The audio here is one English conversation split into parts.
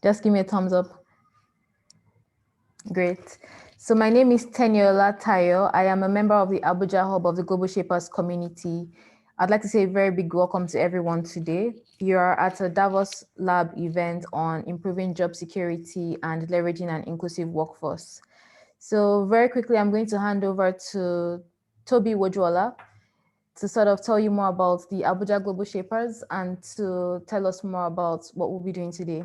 Just give me a thumbs up. Great. So my name is Teniola Tayo. I am a member of the Abuja Hub of the Global Shapers community. I'd like to say a very big welcome to everyone today. You are at a Davos Lab event on improving job security and leveraging an inclusive workforce. So very quickly, I'm going to hand over to Tope Wojuola to sort of tell you more about the Abuja Global Shapers and to tell us more about what we'll be doing today.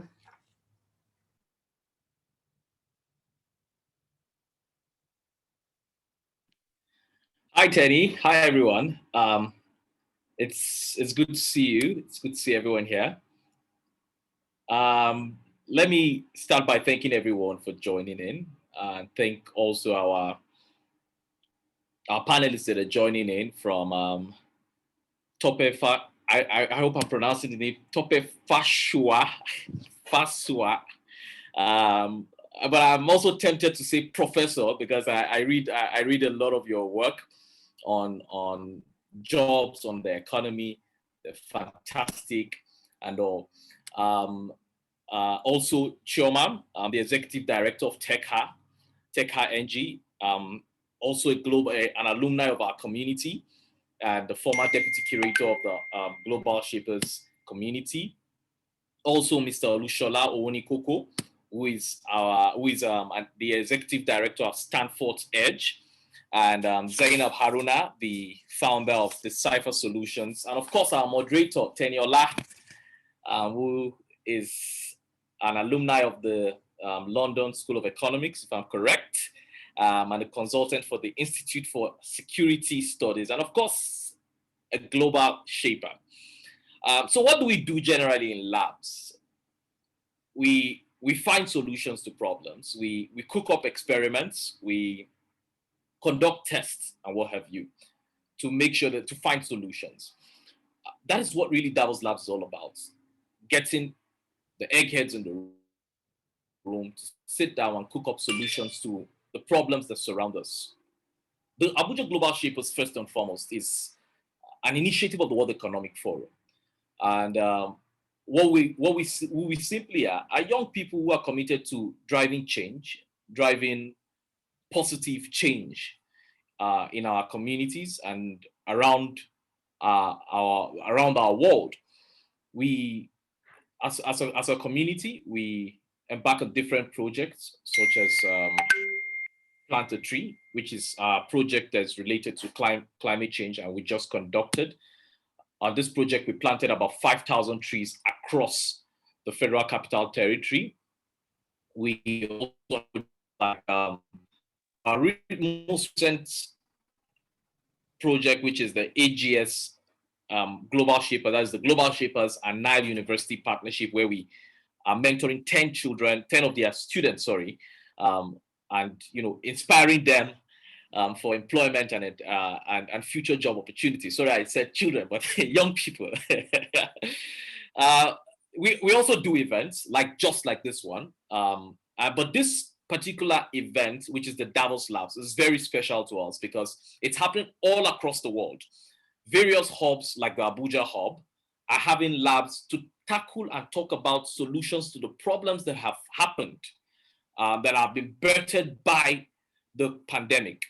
Hi, Tenny. Hi, everyone. It's good to see you. It's good to see everyone here. Let me start by thanking everyone for joining in, and thank also our panelists that are joining in from Tope. I hope I'm pronouncing the name Tope Fasua. Fasua. But I'm also tempted to say professor because I read a lot of your work on jobs, on the economy. They're fantastic and all. Also, Chioma, the executive director of TechHerNG, also an alumni of our community, and the former deputy curator of the Global Shapers community. Also, Mr. Olusola Owonikoko, who is the executive director of Stanforte Edge, and Zainab Haruna, the founder of Decipher Solutions, and of course our moderator, Teniola, who is an alumni of the London School of Economics, if I'm correct, and a consultant for the Institute for Security Studies, and of course, a global shaper. So what do we do generally in labs? We find solutions to problems. We cook up experiments. We conduct tests and what have you to make sure to find solutions. That is what really DAVOS Labs is all about. Getting the eggheads in the room to sit down and cook up solutions to the problems that surround us. The Abuja Global Shapers, first and foremost, is an initiative of the World Economic Forum. And what we simply are young people who are committed to driving change, driving positive change in our communities and around our world. We, as a community, we embark on different projects such as Plant a Tree, which is a project that's related to climate change, and we just conducted. On this project, we planted about 5,000 trees across the Federal Capital Territory. We also our most recent project, which is the AGS Global Shaper, that's the Global Shapers and Nile University partnership, where we are mentoring 10 of their students, and inspiring them for employment and future job opportunities. Sorry, I said children, but young people. We also do events just like this one, but this particular event, which is the Davos Labs, is very special to us because it's happening all across the world. Various hubs like the Abuja hub are having labs to tackle and talk about solutions to the problems that have happened, that have been birthed by the pandemic.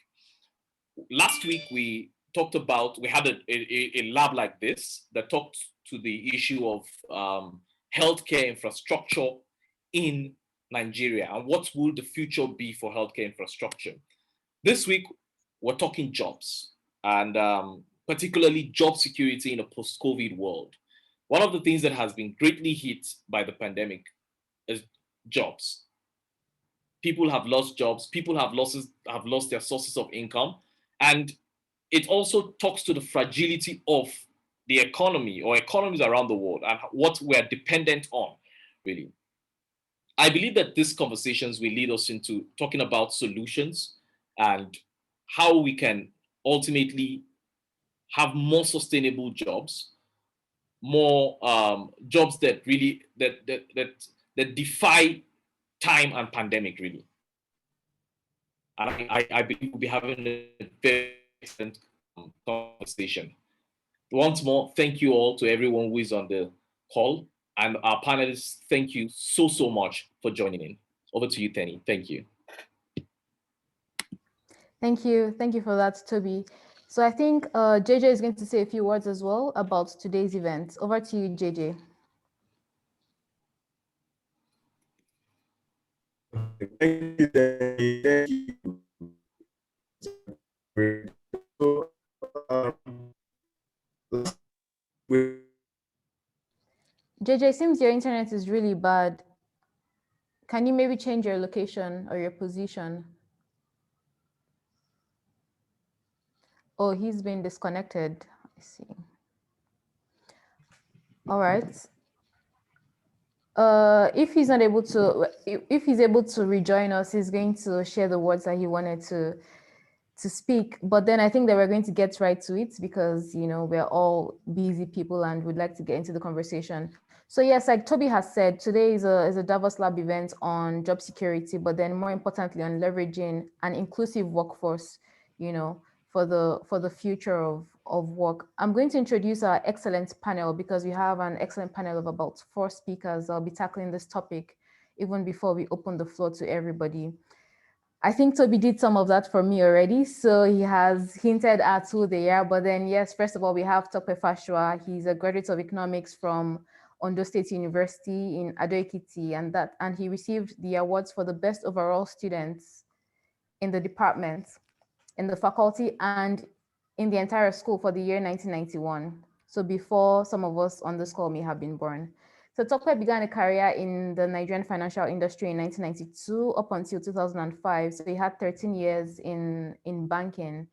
Last week, we had a lab like this that talked to the issue of healthcare infrastructure in Nigeria and what will the future be for healthcare infrastructure. This week, we're talking jobs and particularly job security in a post-COVID world. One of the things that has been greatly hit by the pandemic is jobs. People have lost jobs, people have lost their sources of income, and it also talks to the fragility of the economy or economies around the world and what we're dependent on, really. I believe that these conversations will lead us into talking about solutions and how we can ultimately have more sustainable jobs, more jobs that really that defy time and pandemic, really. And I believe we'll be having a very excellent conversation. Once more, thank you all to everyone who is on the call. And our panelists, thank you so, so much for joining in. Over to you, Tenny. Thank you. Thank you. Thank you for that, Toby. So I think JJ is going to say a few words as well about today's event. Over to you, JJ. Thank you, Thank you. So, JJ, seems your internet is really bad. Can you maybe change your location or your position? Oh, he's been disconnected. I see. All right. If he's not able to, if he's able to rejoin us, he's going to share the words that he wanted to speak. But then I think that we're going to get right to it because, you know, we're all busy people and we'd like to get into the conversation. So yes, like Toby has said, today is a Davos Lab event on job security, but then more importantly on leveraging an inclusive workforce, you know, for the future of work. I'm going to introduce our excellent panel because we have an excellent panel of about 4 speakers that'll be tackling this topic even before we open the floor to everybody. I think Toby did some of that for me already. So he has hinted at who they are. But then, yes, first of all, we have Tope Fasua. He's a graduate of economics from Ondo State University in Adoekiti, and he received the awards for the best overall students in the department, in the faculty, and in the entire school for the year 1991. So before some of us on this call may have been born. So Tope began a career in the Nigerian financial industry in 1992 up until 2005. So he had 13 years in banking,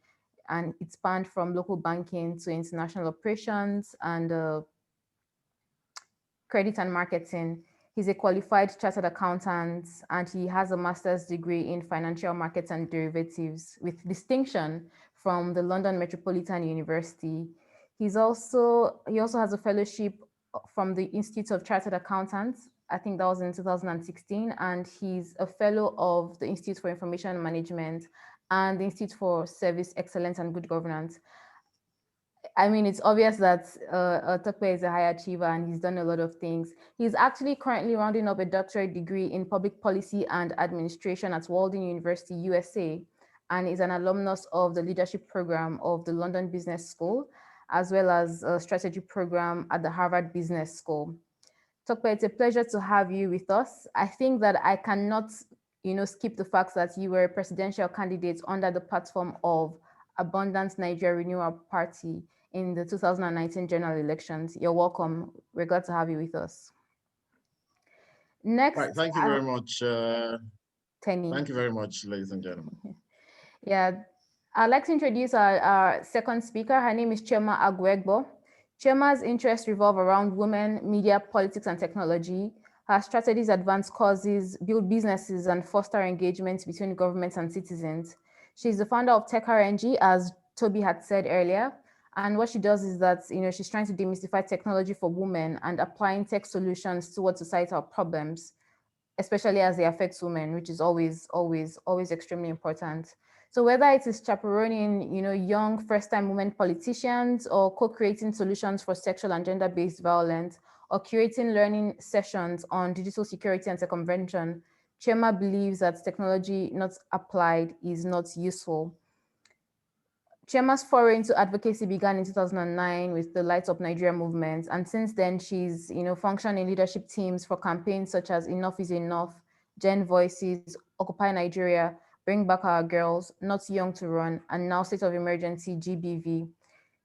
and it spanned from local banking to international operations and credit and marketing. He's a qualified chartered accountant and he has a master's degree in financial markets and derivatives with distinction from the London Metropolitan University. He also has a fellowship from the Institute of Chartered Accountants. I think that was in 2016, and he's a fellow of the Institute for Information Management and the Institute for Service Excellence and Good Governance. I mean, it's obvious that Tope is a high achiever and he's done a lot of things. He's actually currently rounding up a doctorate degree in public policy and administration at Walden University, USA, and is an alumnus of the leadership program of the London Business School, as well as a strategy program at the Harvard Business School. Tope, it's a pleasure to have you with us. I think that I cannot, skip the fact that you were a presidential candidate under the platform of Abundant Nigeria Renewal Party in the 2019 general elections. You're welcome. We're glad to have you with us. Next. Right, thank you very much. Tenny. Thank you very much, ladies and gentlemen. Yeah, I'd like to introduce our second speaker. Her name is Chioma Ageuegbo. Chioma's interests revolve around women, media, politics, and technology. Her strategies advance causes, build businesses, and foster engagement between governments and citizens. She's the founder of TechHerNG, as Toby had said earlier. And what she does is that, she's trying to demystify technology for women and applying tech solutions towards societal problems, especially as they affect women, which is always extremely important. So whether it is chaperoning, young first-time women politicians, or co-creating solutions for sexual and gender-based violence, or curating learning sessions on digital security and circumvention, Chioma believes that technology not applied is not useful. Chioma's foray into advocacy began in 2009 with the Light Up Nigeria movement, and since then she's functioned in leadership teams for campaigns such as Enough is Enough, Gen Voices, Occupy Nigeria, Bring Back Our Girls, Not Young to Run, and now State of Emergency GBV.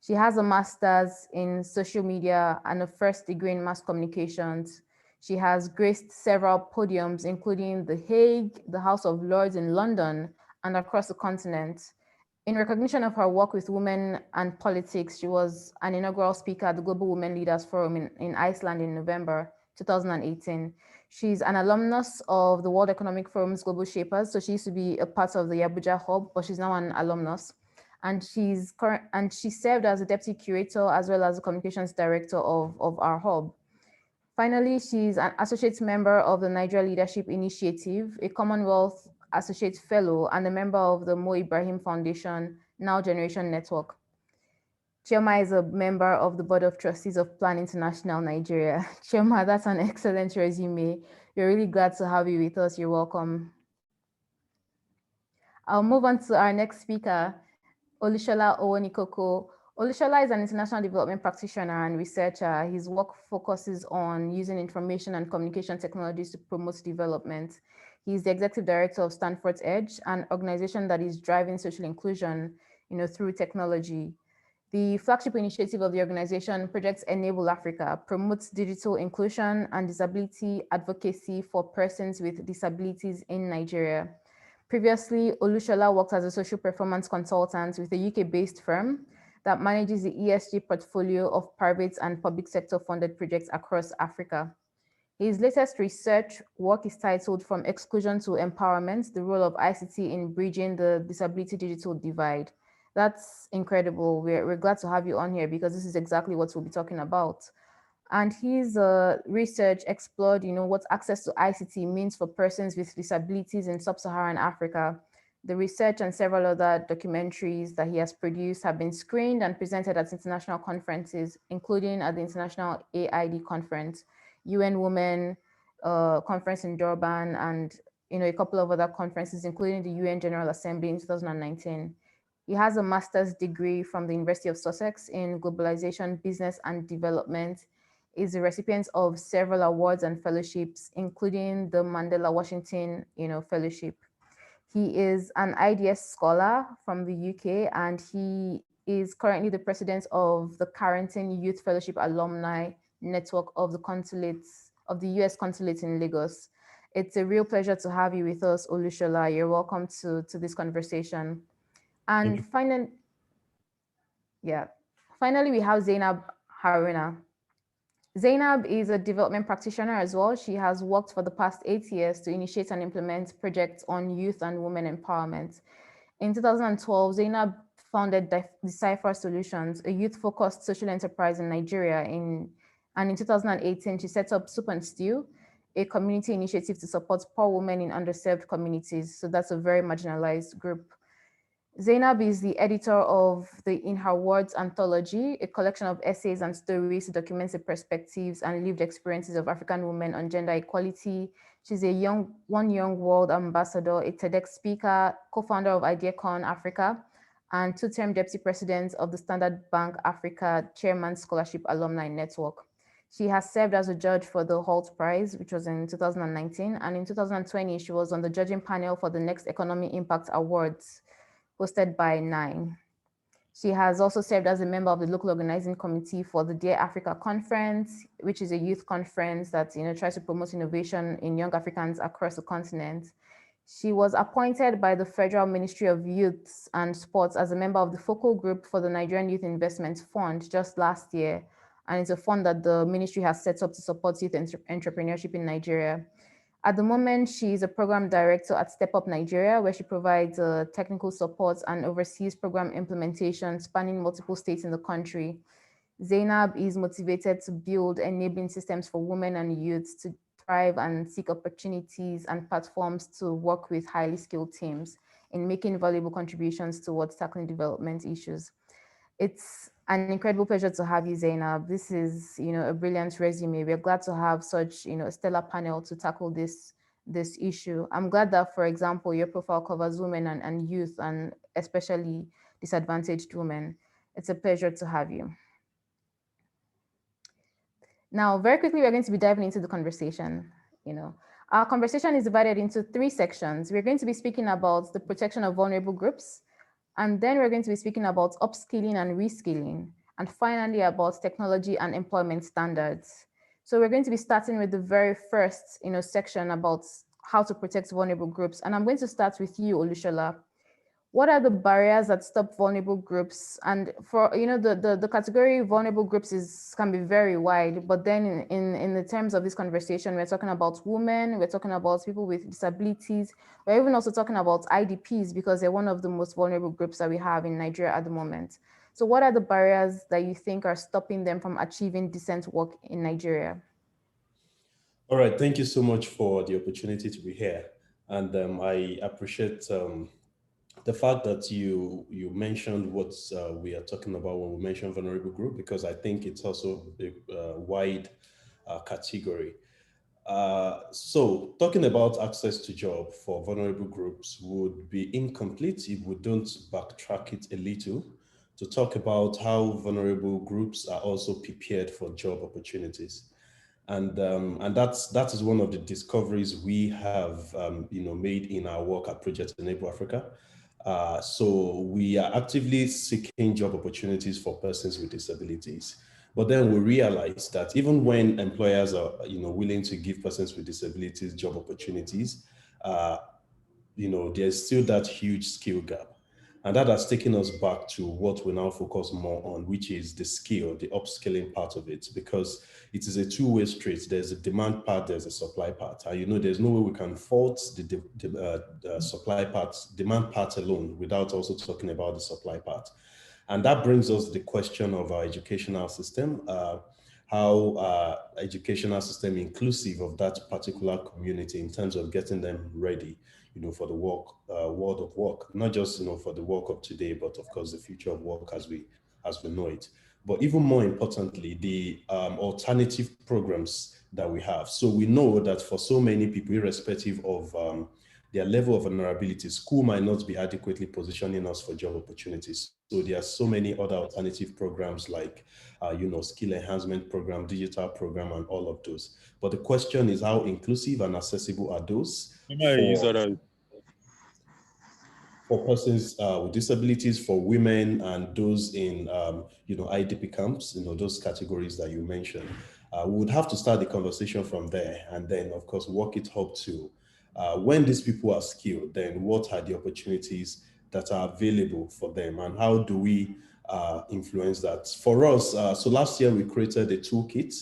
She has a master's in social media and a first degree in mass communications. She has graced several podiums, including The Hague, the House of Lords in London, and across the continent. In recognition of her work with women and politics, she was an inaugural speaker at the Global Women Leaders Forum in Iceland in November 2018. She's an alumnus of the World Economic Forum's Global Shapers. So she used to be a part of the Abuja hub, but she's now an alumnus. And she served as a deputy curator as well as the communications director of our hub. Finally, she's an associate member of the Nigeria Leadership Initiative, a Commonwealth Associate Fellow, and a member of the Mo Ibrahim Foundation Now Generation Network. Chioma is a member of the Board of Trustees of Plan International Nigeria. Chioma, that's an excellent resume. We're really glad to have you with us. You're welcome. I'll move on to our next speaker, Olusola Owonikoko. Olusola is an international development practitioner and researcher. His work focuses on using information and communication technologies to promote development. He's the executive director of Stanforte Edge, an organization that is driving social inclusion, through technology. The flagship initiative of the organization, Project Enable Africa, promotes digital inclusion and disability advocacy for persons with disabilities in Nigeria. Previously, Olusola worked as a social performance consultant with a UK-based firm that manages the ESG portfolio of private and public sector funded projects across Africa. His latest research work is titled From Exclusion to Empowerment, the Role of ICT in Bridging the Disability Digital Divide. That's incredible. We're glad to have you on here because this is exactly what we'll be talking about. And his research explored, what access to ICT means for persons with disabilities in sub-Saharan Africa. The research and several other documentaries that he has produced have been screened and presented at international conferences, including at the International AID Conference, UN Women Conference in Durban, and a couple of other conferences, including the UN General Assembly in 2019. He has a master's degree from the University of Sussex in Globalization, Business and Development. Is a recipient of several awards and fellowships, including the Mandela Washington, Fellowship. He is an IDS scholar from the UK, and he is currently the president of the Carrington Youth Fellowship Alumni Network of the consulates of the US Consulate in Lagos. It's a real pleasure to have you with us, Olusola. You're welcome to this conversation. And finally, we have Zainab Haruna. Zainab is a development practitioner as well. She has worked for the past 8 years to initiate and implement projects on youth and women empowerment. In 2012, Zainab founded Decipher Solutions, a youth-focused social enterprise in Nigeria. And in 2018, she set up Soup and Stew, a community initiative to support poor women in underserved communities. So that's a very marginalized group. Zainab is the editor of the In Her Words anthology, a collection of essays and stories to document the perspectives and lived experiences of African women on gender equality. She's a One Young World ambassador, a TEDx speaker, co-founder of IdeaCon Africa, and two-term deputy president of the Standard Bank Africa Chairman Scholarship Alumni Network. She has served as a judge for the Holt Prize, which was in 2019, and in 2020, she was on the judging panel for the Next Economic Impact Awards, hosted by Nine. She has also served as a member of the local organizing committee for the Dear Africa Conference, which is a youth conference that tries to promote innovation in young Africans across the continent. She was appointed by the Federal Ministry of Youth and Sports as a member of the focal group for the Nigerian Youth Investment Fund just last year. And it's a fund that the ministry has set up to support youth entrepreneurship in Nigeria. At the moment, she is a program director at Step Up Nigeria, where she provides technical support and oversees program implementation spanning multiple states in the country. Zainab is motivated to build enabling systems for women and youths to thrive and seek opportunities and platforms to work with highly skilled teams in making valuable contributions towards tackling development issues. It's an incredible pleasure to have you, Zainab. This is, a brilliant resume. We're glad to have such, a stellar panel to tackle this issue. I'm glad that, for example, your profile covers women and youth, and especially disadvantaged women. It's a pleasure to have you. Now, very quickly, we're going to be diving into the conversation. Our conversation is divided into 3 sections. We're going to be speaking about the protection of vulnerable groups, and then we're going to be speaking about upskilling and reskilling, and finally about technology and employment standards. So we're going to be starting with the very first section about how to protect vulnerable groups. And I'm going to start with you, Olusola. What are the barriers that stop vulnerable groups? And for the category vulnerable groups can be very wide, but then in the terms of this conversation, we're talking about women, we're talking about people with disabilities, we're even also talking about IDPs because they're one of the most vulnerable groups that we have in Nigeria at the moment. So what are the barriers that you think are stopping them from achieving decent work in Nigeria? All right, thank you so much for the opportunity to be here. And I appreciate the fact that you mentioned what we are talking about when we mention vulnerable group, because I think it's also a wide category. So talking about access to job for vulnerable groups would be incomplete if we don't backtrack it a little to talk about how vulnerable groups are also prepared for job opportunities. And that is one of the discoveries we have made in our work at Project Enable Africa. So we are actively seeking job opportunities for persons with disabilities. But then we realize that even when employers are willing to give persons with disabilities job opportunities, there's still that huge skill gap. And that has taken us back to what we now focus more on, which is the skill, the upskilling part of it, because it is a two-way street. There's a demand part, there's a supply part. And there's no way we can fault the supply part, demand part alone without also talking about the supply part. And that brings us to the question of our educational system, how educational system inclusive of that particular community in terms of getting them ready, for the world of work, not just, for the work of today, but of course the future of work as we know it. But even more importantly, the alternative programs that we have. So we know that for so many people, irrespective of their level of vulnerability, school might not be adequately positioning us for job opportunities. So there are so many other alternative programs like, skill enhancement program, digital program, and all of those. But the question is, how inclusive and accessible are those for persons with disabilities, for women, and those in, IDP camps, those categories that you mentioned. We would have to start the conversation from there, and then, of course, work it up to when these people are skilled, then what are the opportunities that are available for them, and how do we influence that? For us, so last year we created a toolkit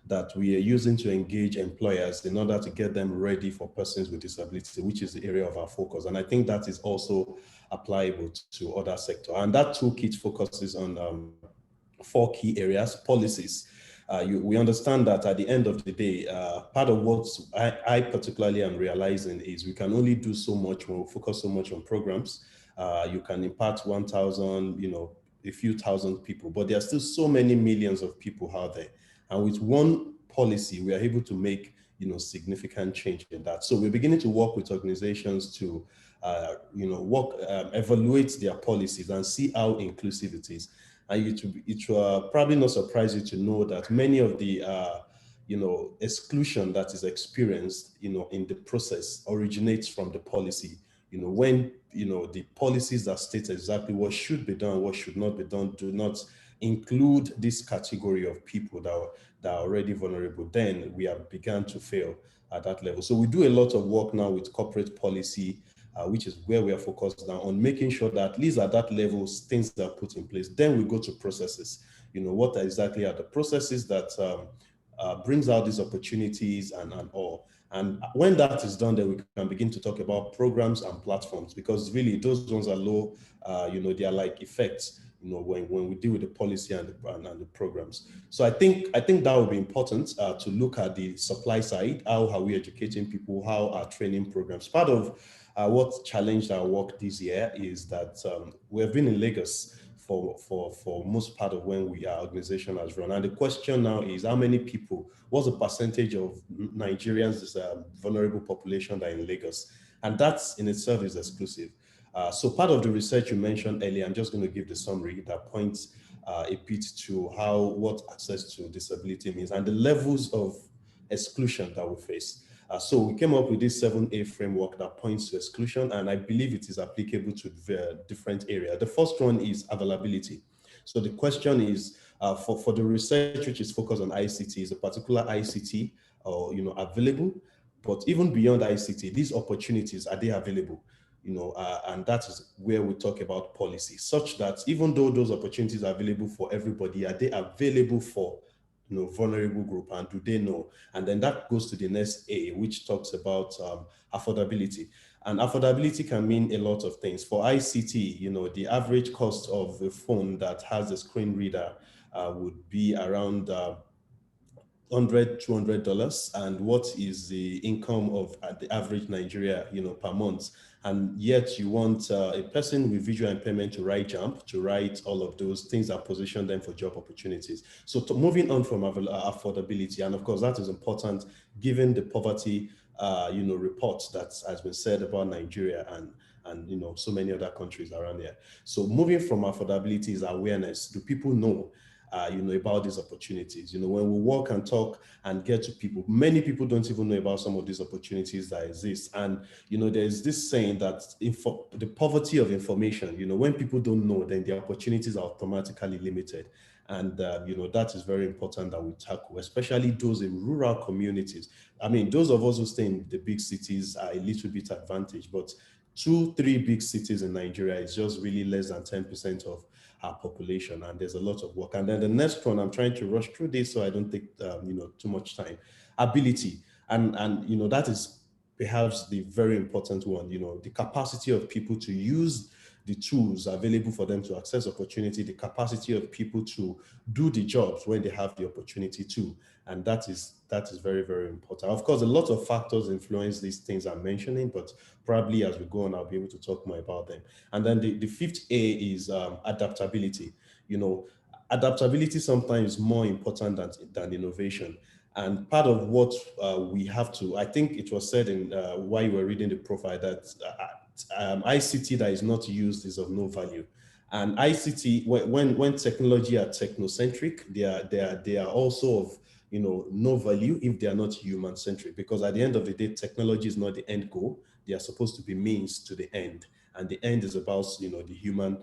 that we are using to engage employers in order to get them ready for persons with disability, which is the area of our focus. And I think that is also applicable to other sectors. And that toolkit focuses on 4 key areas: policies. We understand that at the end of the day, part of what I particularly am realizing is we can only do so much when we focus so much on programs. You can impact 1,000, a few thousand people, but there are still so many millions of people out there. And with one policy, we are able to make significant change in that. So we're beginning to work with organizations to evaluate their policies and see how inclusive it is. And it will probably not surprise you to know that many of the exclusion that is experienced in the process originates from the policy. When the policies that state exactly what should be done, what should not be done, do not include this category of people that are already vulnerable, then we have begun to fail at that level. So we do a lot of work now with corporate policy, which is where we are focused now on making sure that at least at that level, things are put in place. Then we go to processes. What exactly are the processes that brings out these opportunities and all. And when that is done, then we can begin to talk about programs and platforms, because really those ones are low, they are like effects, when we deal with the policy and the programs. So I think that would be important to look at the supply side. How are we educating people? How are training programs? Part of what challenged our work this year is that we have been in Lagos for most part of when our organization has run. And the question now is, how many people, what's the percentage of Nigerians, this vulnerable population that are in Lagos? And that in itself is exclusive. So part of the research you mentioned earlier, I'm just going to give the summary that points a bit to what access to disability means and the levels of exclusion that we face. So we came up with this 7A framework that points to exclusion, and I believe it is applicable to different areas. The first one is availability. So the question is, for the research which is focused on ICT, is a particular ICT available? But even beyond ICT, these opportunities, are they available? And that is where we talk about policy, such that even though those opportunities are available for everybody, are they available for vulnerable group, and do they know? And then that goes to the next A, which talks about affordability. And affordability can mean a lot of things. For ICT, the average cost of a phone that has a screen reader would be around $200 and what is the income of the average Nigeria, per month, and yet you want a person with visual impairment to write JAMP, to write all of those things that position them for job opportunities. So moving on from affordability, and of course that is important given the poverty reports that has been said about Nigeria and so many other countries around there. So moving from affordability is awareness. Do people know about these opportunities? When we walk and talk and get to people, many people don't even know about some of these opportunities that exist. And there's this saying that the poverty of information, when people don't know, then the opportunities are automatically limited. And that is very important that we tackle, especially those in rural communities. I mean, those of us who stay in the big cities are a little bit advantaged, but 2-3 big cities in Nigeria is just really less than 10% of our population, and there's a lot of work. And then the next one, I'm trying to rush through this so I don't take too much time. Ability, and that is perhaps the very important one. The capacity of people to use the tools available for them to access opportunity, the capacity of people to do the jobs when they have the opportunity to, and that is very, very important. Of course, a lot of factors influence these things I'm mentioning, but probably as we go on, I'll be able to talk more about them. And then the fifth A is adaptability. Adaptability sometimes is more important than innovation. And part of what we have to, I think it was said in while you were reading the profile that ICT that is not used is of no value. And ICT, when technology are technocentric, they are also of no value if they are not human centric, because at the end of the day, technology is not the end goal. They are supposed to be means to the end. And the end is about the human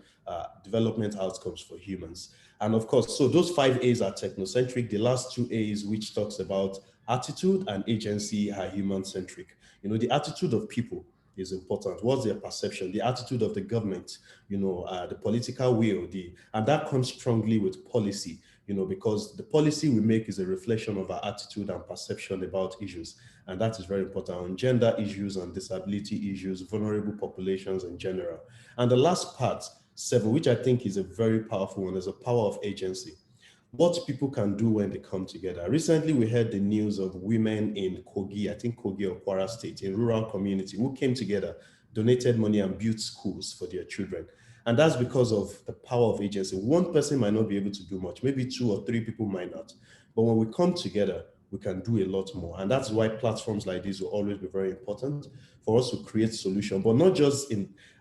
development outcomes for humans. And of course, so those 5 A's are technocentric. The last 2 A's, which talks about attitude and agency, are human centric. The attitude of people is important. What's their perception? The attitude of the government, the political will, and that comes strongly with policy, because the policy we make is a reflection of our attitude and perception about issues. And that is very important on gender issues and disability issues, vulnerable populations in general. And the last part, 7, which I think is a very powerful one, is a power of agency. What people can do when they come together. Recently, we heard the news of women in Kogi, I think Kogi or Kwara State, in rural community, who came together, donated money and built schools for their children. And that's because of the power of agency. One person might not be able to do much, maybe 2 or 3 people might not. But when we come together, we can do a lot more. And that's why platforms like this will always be very important for us to create solutions, but not just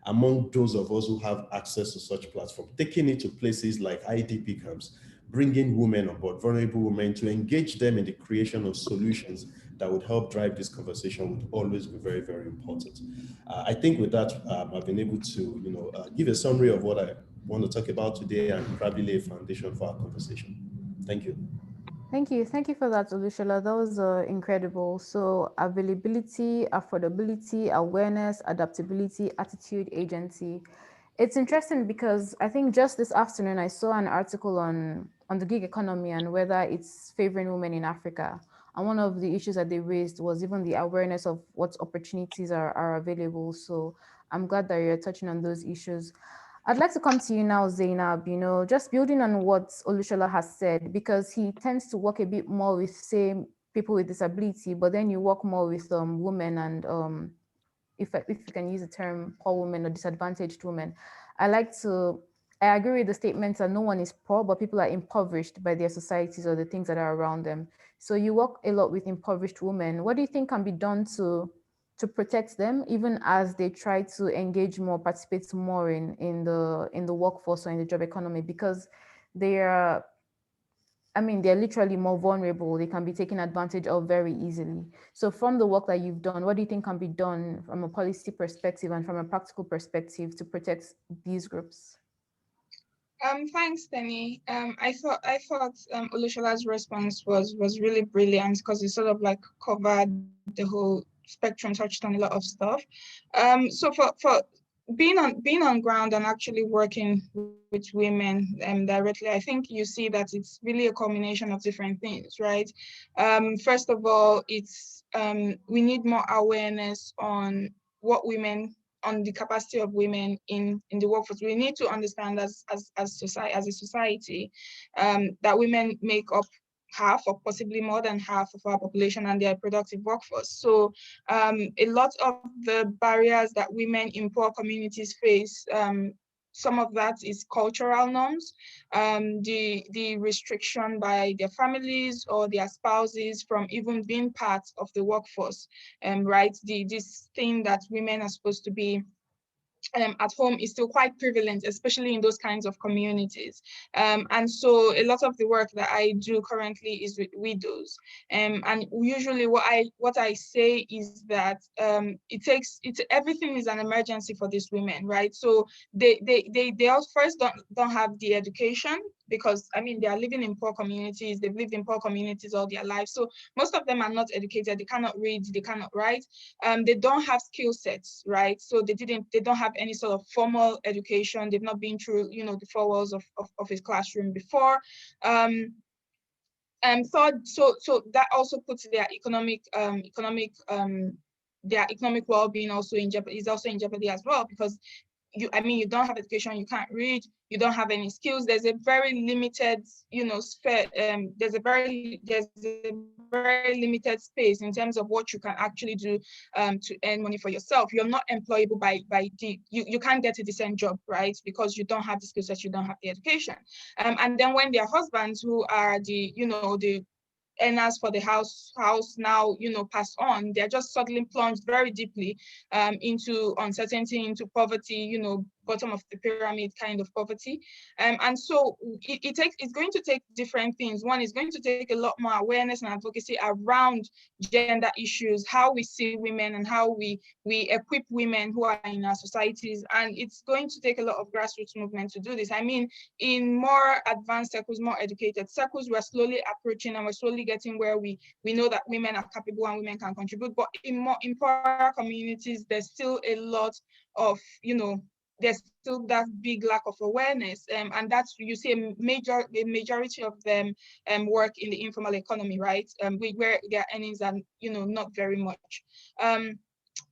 among those of us who have access to such platforms, taking it to places like IDP camps, bringing women on board, vulnerable women, to engage them in the creation of solutions that would help drive this conversation would always be very, very important. I think with that, I've been able to give a summary of what I want to talk about today and probably lay a foundation for our conversation. Thank you. Thank you. Thank you for that, Olusola. That was incredible. So availability, affordability, awareness, adaptability, attitude, agency. It's interesting because I think just this afternoon I saw an article on the gig economy and whether it's favoring women in Africa. And one of the issues that they raised was even the awareness of what opportunities are available. So I'm glad that you're touching on those issues. I'd like to come to you now, Zainab, just building on what Olusola has said, because he tends to work a bit more with, say, people with disability, but then you work more with women and, if you can use the term poor women or disadvantaged women. I agree with the statement that no one is poor, but people are impoverished by their societies or the things that are around them. So you work a lot with impoverished women. What do you think can be done to protect them, even as they try to engage more, participate more in the workforce or in the job economy, because they're literally more vulnerable. They can be taken advantage of very easily. So from the work that you've done, what do you think can be done from a policy perspective and from a practical perspective to protect these groups? Thanks, Tenny. I thought Olusola's response was really brilliant because it sort of like covered the whole spectrum, touched on a lot of stuff. So for being on ground and actually working with women directly, I think you see that it's really a combination of different things, right? First of all, it's we need more awareness on the capacity of women in the workforce. We need to understand as a society that women make up half or possibly more than half of our population, and they are productive workforce. So a lot of the barriers that women in poor communities face, some of that is cultural norms, the restriction by their families or their spouses from even being part of the workforce, right? This thing that women are supposed to be at home is still quite prevalent, especially in those kinds of communities. And so a lot of the work that I do currently is with widows. And usually what I say is that everything is an emergency for these women, right? So they all first don't have the education, because I mean, they are living in poor communities, they've lived in poor communities all their lives. So most of them are not educated, they cannot read, they cannot write, they don't have skill sets, right? So they don't have any sort of formal education, they've not been through, you know, the four walls of his classroom before. So that also puts their economic well-being also in jeopardy, is also in jeopardy as well, because you don't have education, you can't read, you don't have any skills. There's a very limited, you know, sphere. There's a very limited space in terms of what you can actually do to earn money for yourself. You're not employable you can't get a decent job, right? Because you don't have the skill sets, you don't have the education. And then when their husbands, who are the earners for the house now, you know, passed on, they're just suddenly plunged very deeply into uncertainty, into poverty, you know, bottom of the pyramid kind of poverty. And so it's going to take different things. One is going to take a lot more awareness and advocacy around gender issues, how we see women and how we equip women who are in our societies. And it's going to take a lot of grassroots movement to do this. I mean, in more advanced circles, more educated circles, we're slowly approaching and we're slowly getting where we know that women are capable and women can contribute. But in poorer communities, there's still a lot of, you know, there's still that big lack of awareness, and that's, you see a majority of them work in the informal economy, right? Where their earnings are, you know, not very much.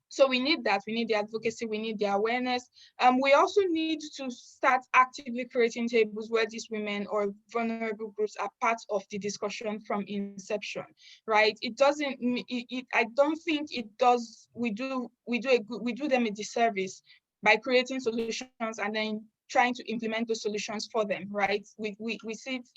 So we need that, we need the advocacy, we need the awareness. We also need to start actively creating tables where these women or vulnerable groups are part of the discussion from inception, right? It doesn't, I don't think it does, we do them a disservice by creating solutions and then trying to implement those solutions for them, right? We sit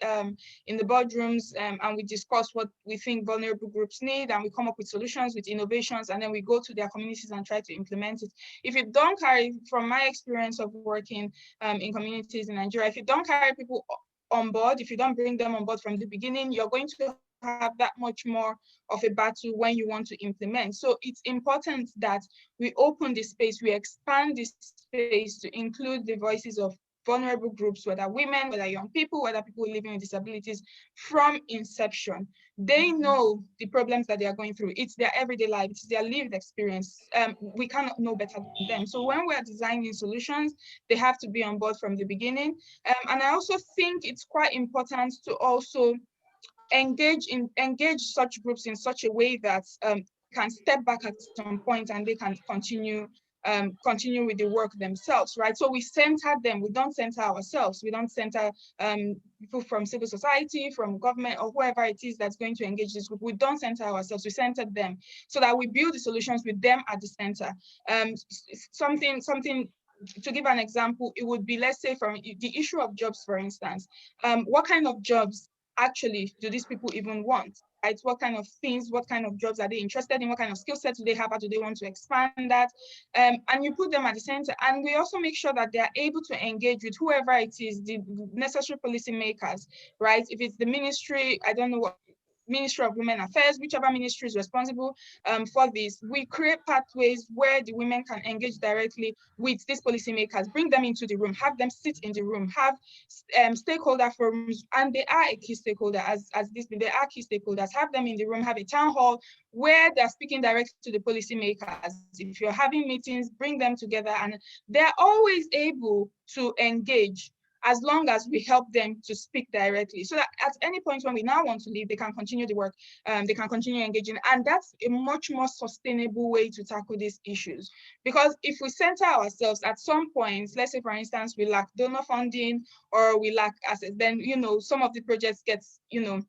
in the boardrooms and we discuss what we think vulnerable groups need, and we come up with solutions, with innovations, and then we go to their communities and try to implement it. If you don't carry, from my experience of working in communities in Nigeria, if you don't carry people on board, if you don't bring them on board from the beginning, you're going to have that much more of a battle when you want to implement. So it's important that we open the space, we expand this space to include the voices of vulnerable groups, whether women, whether young people, whether people living with disabilities, from inception. They know the problems that they are going through. It's their everyday life, it's their lived experience. We cannot know better than them. So when we're designing solutions, they have to be on board from the beginning. And I also think it's quite important to also engage such groups in such a way that can step back at some point and they can continue with the work themselves, right? So we center them, we don't center ourselves, we don't center people from civil society, from government, or whoever it is that's going to engage this group. We don't center ourselves, we center them, so that we build the solutions with them at the center. Something to give an example, it would be, let's say, from the issue of jobs, for instance. What kind of jobs actually do these people even want, right? What kind of things, what kind of jobs are they interested in? What kind of skill sets do they have? How do they want to expand that? And you put them at the center. And we also make sure that they are able to engage with whoever it is, the necessary policy makers, right? If it's the ministry, I don't know what, Ministry of Women Affairs, whichever ministry is responsible for this, we create pathways where the women can engage directly with these policymakers, bring them into the room, have them sit in the room, have stakeholder forums, and they are a key stakeholder, they are key stakeholders, have them in the room, have a town hall where they're speaking directly to the policymakers. If you're having meetings, bring them together, and they're always able to engage, as long as we help them to speak directly, so that at any point when we now want to leave, they can continue the work, they can continue engaging. And that's a much more sustainable way to tackle these issues. Because if we center ourselves, at some point, let's say, for instance, we lack donor funding or we lack assets, then, you know, some of the projects gets, you know,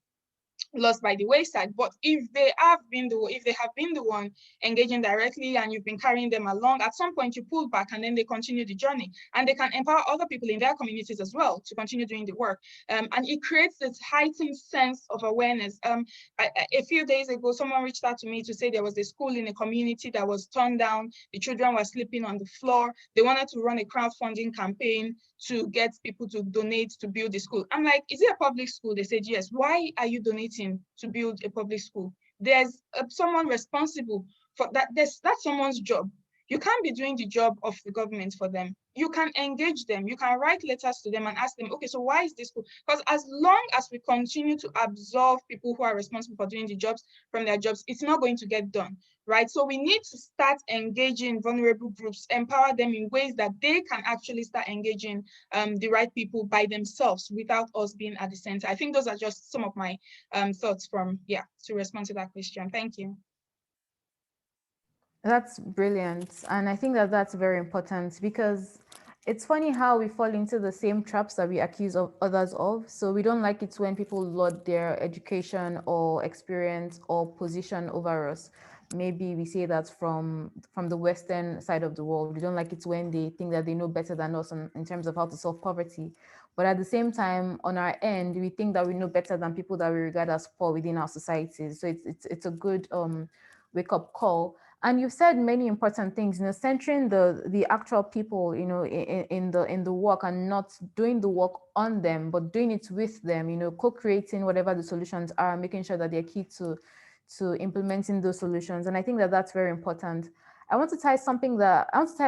lost by the wayside. But if they have been the one engaging directly and you've been carrying them along, at some point you pull back and then they continue the journey, and they can empower other people in their communities as well to continue doing the work. And it creates this heightened sense of awareness. A few days ago, someone reached out to me to say there was a school in a community that was torn down. The children were sleeping on the floor. They wanted to run a crowdfunding campaign to get people to donate to build the school. I'm like, is it a public school? They said, yes. Why are you donating to build a public school? There's someone responsible for that. That's someone's job. You can't be doing the job of the government for them. You can engage them. You can write letters to them and ask them, okay, so why is this school? Because as long as we continue to absolve people who are responsible for doing the jobs from their jobs, it's not going to get done, right? So we need to start engaging vulnerable groups, empower them in ways that they can actually start engaging the right people by themselves without us being at the center. I think those are just some of my thoughts to respond to that question. Thank you. That's brilliant. And I think that that's very important, because it's funny how we fall into the same traps that we accuse of others of. So we don't like it when people lord their education or experience or position over us. Maybe we say that from the Western side of the world. We don't like it when they think that they know better than us in terms of how to solve poverty. But at the same time, on our end, we think that we know better than people that we regard as poor within our societies. So it's a good wake-up call. And you've said many important things, centering the actual people, in the work, and not doing the work on them, but doing it with them, co-creating whatever the solutions are, making sure that they're key to implementing those solutions. And I think that that's very important. I want to tie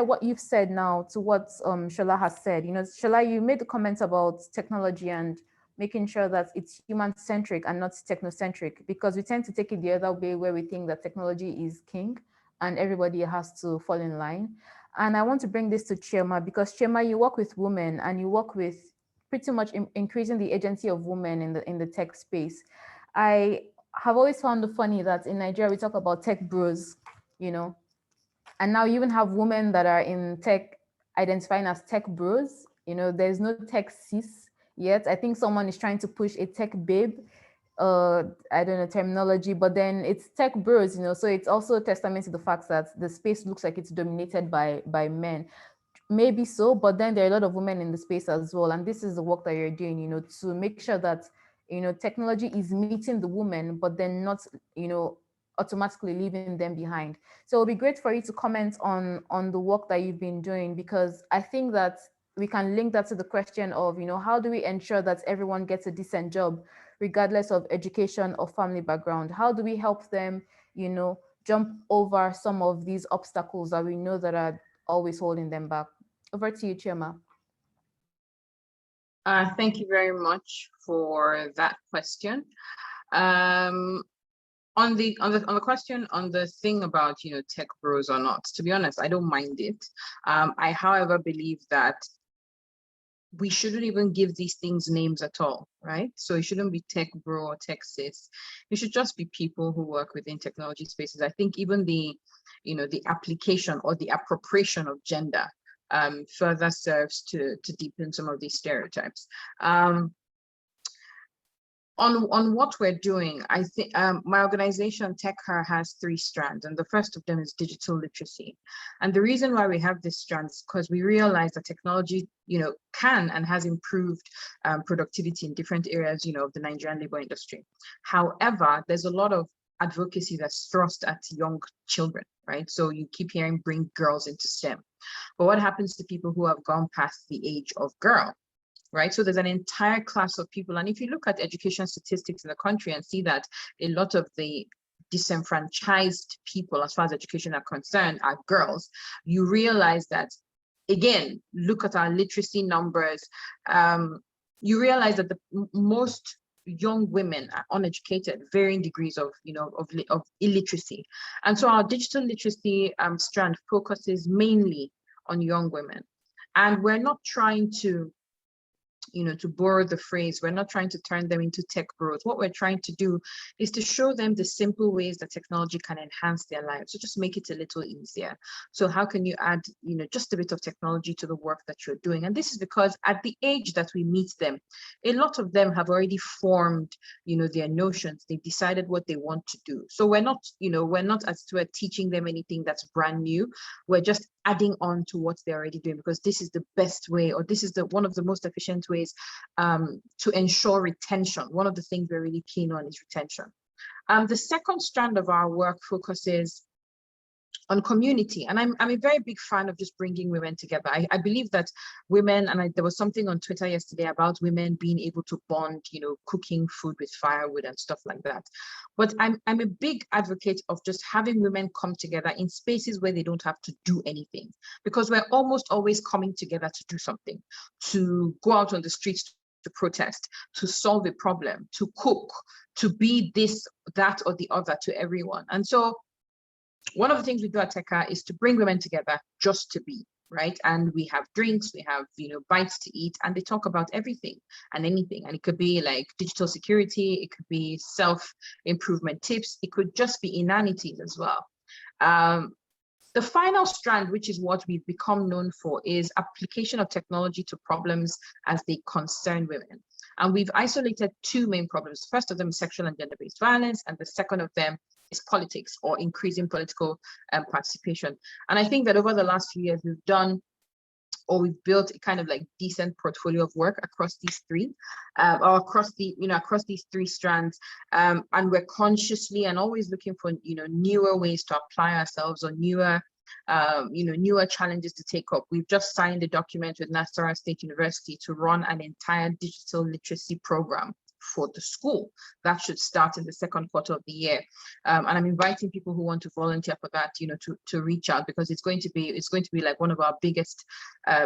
what you've said now to what Shola has said. Shola, you made the comments about technology and making sure that it's human-centric and not technocentric, because we tend to take it the other way, where we think that technology is king and everybody has to fall in line. And I want to bring this to Chioma, because Chioma, you work with women and you work with pretty much increasing the agency of women in the tech space. I have always found it funny that in Nigeria, we talk about tech bros, and now you even have women that are in tech identifying as tech bros. There's no tech sis yet. I think someone is trying to push a tech babe, I don't know terminology, but then it's tech bros, so it's also a testament to the fact that the space looks like it's dominated by men. Maybe so, but then there are a lot of women in the space as well. And this is the work that you're doing, to make sure that, technology is meeting the women, but then not, automatically leaving them behind. So it'll be great for you to comment on the work that you've been doing, because I think that we can link that to the question of, how do we ensure that everyone gets a decent job, regardless of education or family background? How do we help them, jump over some of these obstacles that we know that are always holding them back? Over to you, Chioma. Thank you very much for that question. On the question on the thing about tech bros or not, to be honest, I don't mind it. I, however, believe that we shouldn't even give these things names at all, right? So it shouldn't be tech bro or tech sis. It should just be people who work within technology spaces. I think even the application or the appropriation of gender further serves to deepen some of these stereotypes. On what we're doing, I think my organization TechHer has 3 strands, and the first of them is digital literacy. And the reason why we have this strand is because we realize that technology, can and has improved productivity in different areas, of the Nigerian labor industry. However, there's a lot of advocacy that's thrust at young children, right? So you keep hearing bring girls into STEM, but what happens to people who have gone past the age of girl? Right, so there's an entire class of people, and if you look at education statistics in the country and see that a lot of the disenfranchised people as far as education are concerned are girls, you realize that, again, look at our literacy numbers, you realize that the most young women are uneducated, varying degrees of illiteracy. And so our digital literacy strand focuses mainly on young women, and we're not trying to to borrow the phrase, we're not trying to turn them into tech bros. What we're trying to do is to show them the simple ways that technology can enhance their lives. So just make it a little easier. So how can you add, just a bit of technology to the work that you're doing? And this is because at the age that we meet them, a lot of them have already formed, their notions. They've decided what they want to do. So we're not, as we're teaching them anything that's brand new. We're just adding on to what they're already doing, because this is the best way, or this is one of the most efficient ways to ensure retention. One of the things we're really keen on is retention. The second strand of our work focuses on community, and I'm a very big fan of just bringing women together. I believe that women, and there was something on Twitter yesterday about women being able to bond, cooking food with firewood and stuff like that. But I'm a big advocate of just having women come together in spaces where they don't have to do anything, because we're almost always coming together to do something, to go out on the streets, to protest, to solve a problem, to cook, to be this, that, or the other to everyone. And so one of the things we do at TechHer is to bring women together just to be, right? And we have drinks, we have, bites to eat, and they talk about everything and anything. And it could be like digital security, it could be self-improvement tips, it could just be inanities as well. The final strand, which is what we've become known for, is application of technology to problems as they concern women. And we've isolated two main problems. The first of them is sexual and gender-based violence, and the second of them is politics, or increasing political participation. And I think that over the last few years, we've built a kind of like decent portfolio of work across these three, or across these three strands. And we're consciously and always looking for, newer ways to apply ourselves, or newer challenges to take up. We've just signed a document with Nasarawa State University to run an entire digital literacy program for the school that should start in the second quarter of the year, and I'm inviting people who want to volunteer for that, to reach out, because it's going to be like one of our biggest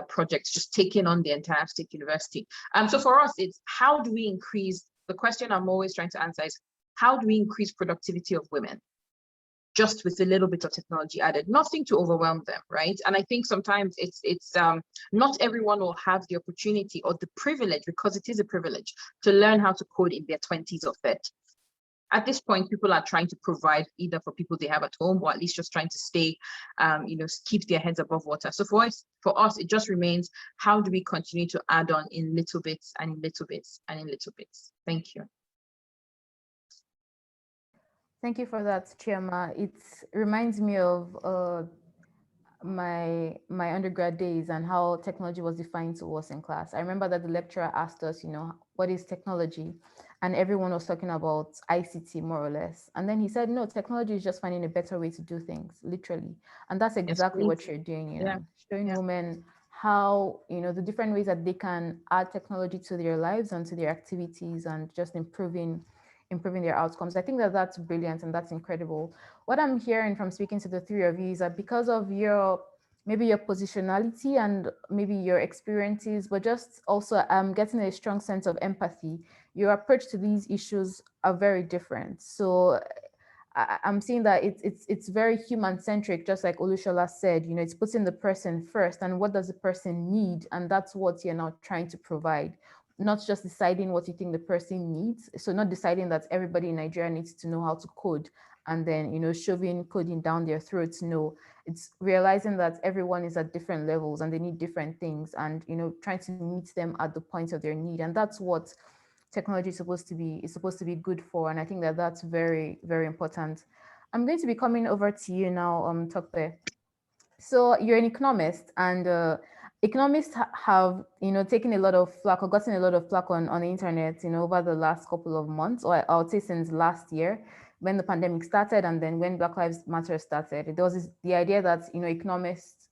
projects, just taking on the entire state university. So for us, it's how do we increase, the question I'm always trying to answer is, how do we increase productivity of women just with a little bit of technology added, nothing to overwhelm them, right? And I think sometimes it's not everyone will have the opportunity or the privilege, because it is a privilege, to learn how to code in their 20s or 30s. At this point, people are trying to provide either for people they have at home, or at least just trying to stay, keep their heads above water. So for us, it just remains, how do we continue to add on in little bits and in little bits and in little bits? Thank you. Thank you for that, Chioma. It reminds me of my undergrad days and how technology was defined to us in class. I remember that the lecturer asked us, what is technology? And everyone was talking about ICT, more or less. And then he said, no, technology is just finding a better way to do things, literally. And that's exactly what you're doing, showing women how, the different ways that they can add technology to their lives and to their activities, and just improving their outcomes. I think that that's brilliant and that's incredible. What I'm hearing from speaking to the three of you is that because of maybe your positionality and maybe your experiences, but just also getting a strong sense of empathy, your approach to these issues are very different. So I'm seeing that it's very human-centric, just like Olusola said, it's putting the person first, and what does the person need? And that's what you're now trying to provide. Not just deciding what you think the person needs. So not deciding that everybody in Nigeria needs to know how to code and then, shoving coding down their throats. No, it's realizing that everyone is at different levels and they need different things, and, trying to meet them at the point of their need. And that's what technology is supposed to be good for. And I think that that's very, very important. I'm going to be coming over to you now, Tope. So you're an economist, and economists have, taken a lot of flack, or gotten a lot of flack on the internet, over the last couple of months, or I would say since last year, when the pandemic started, and then when Black Lives Matter started. There was the idea that, economists,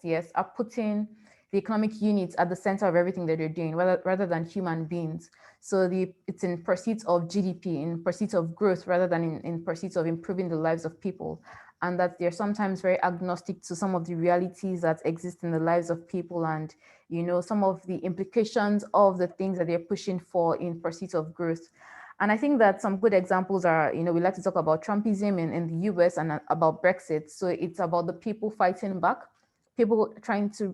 yes, are putting the economic units at the center of everything that they're doing, rather than human beings. So it's in pursuit of GDP, in pursuit of growth, rather than in pursuit of improving the lives of people. And that they're sometimes very agnostic to some of the realities that exist in the lives of people, and some of the implications of the things that they're pushing for in pursuit of growth. And I think that some good examples are, we like to talk about Trumpism in the US, and about Brexit. So it's about the people fighting back, people trying to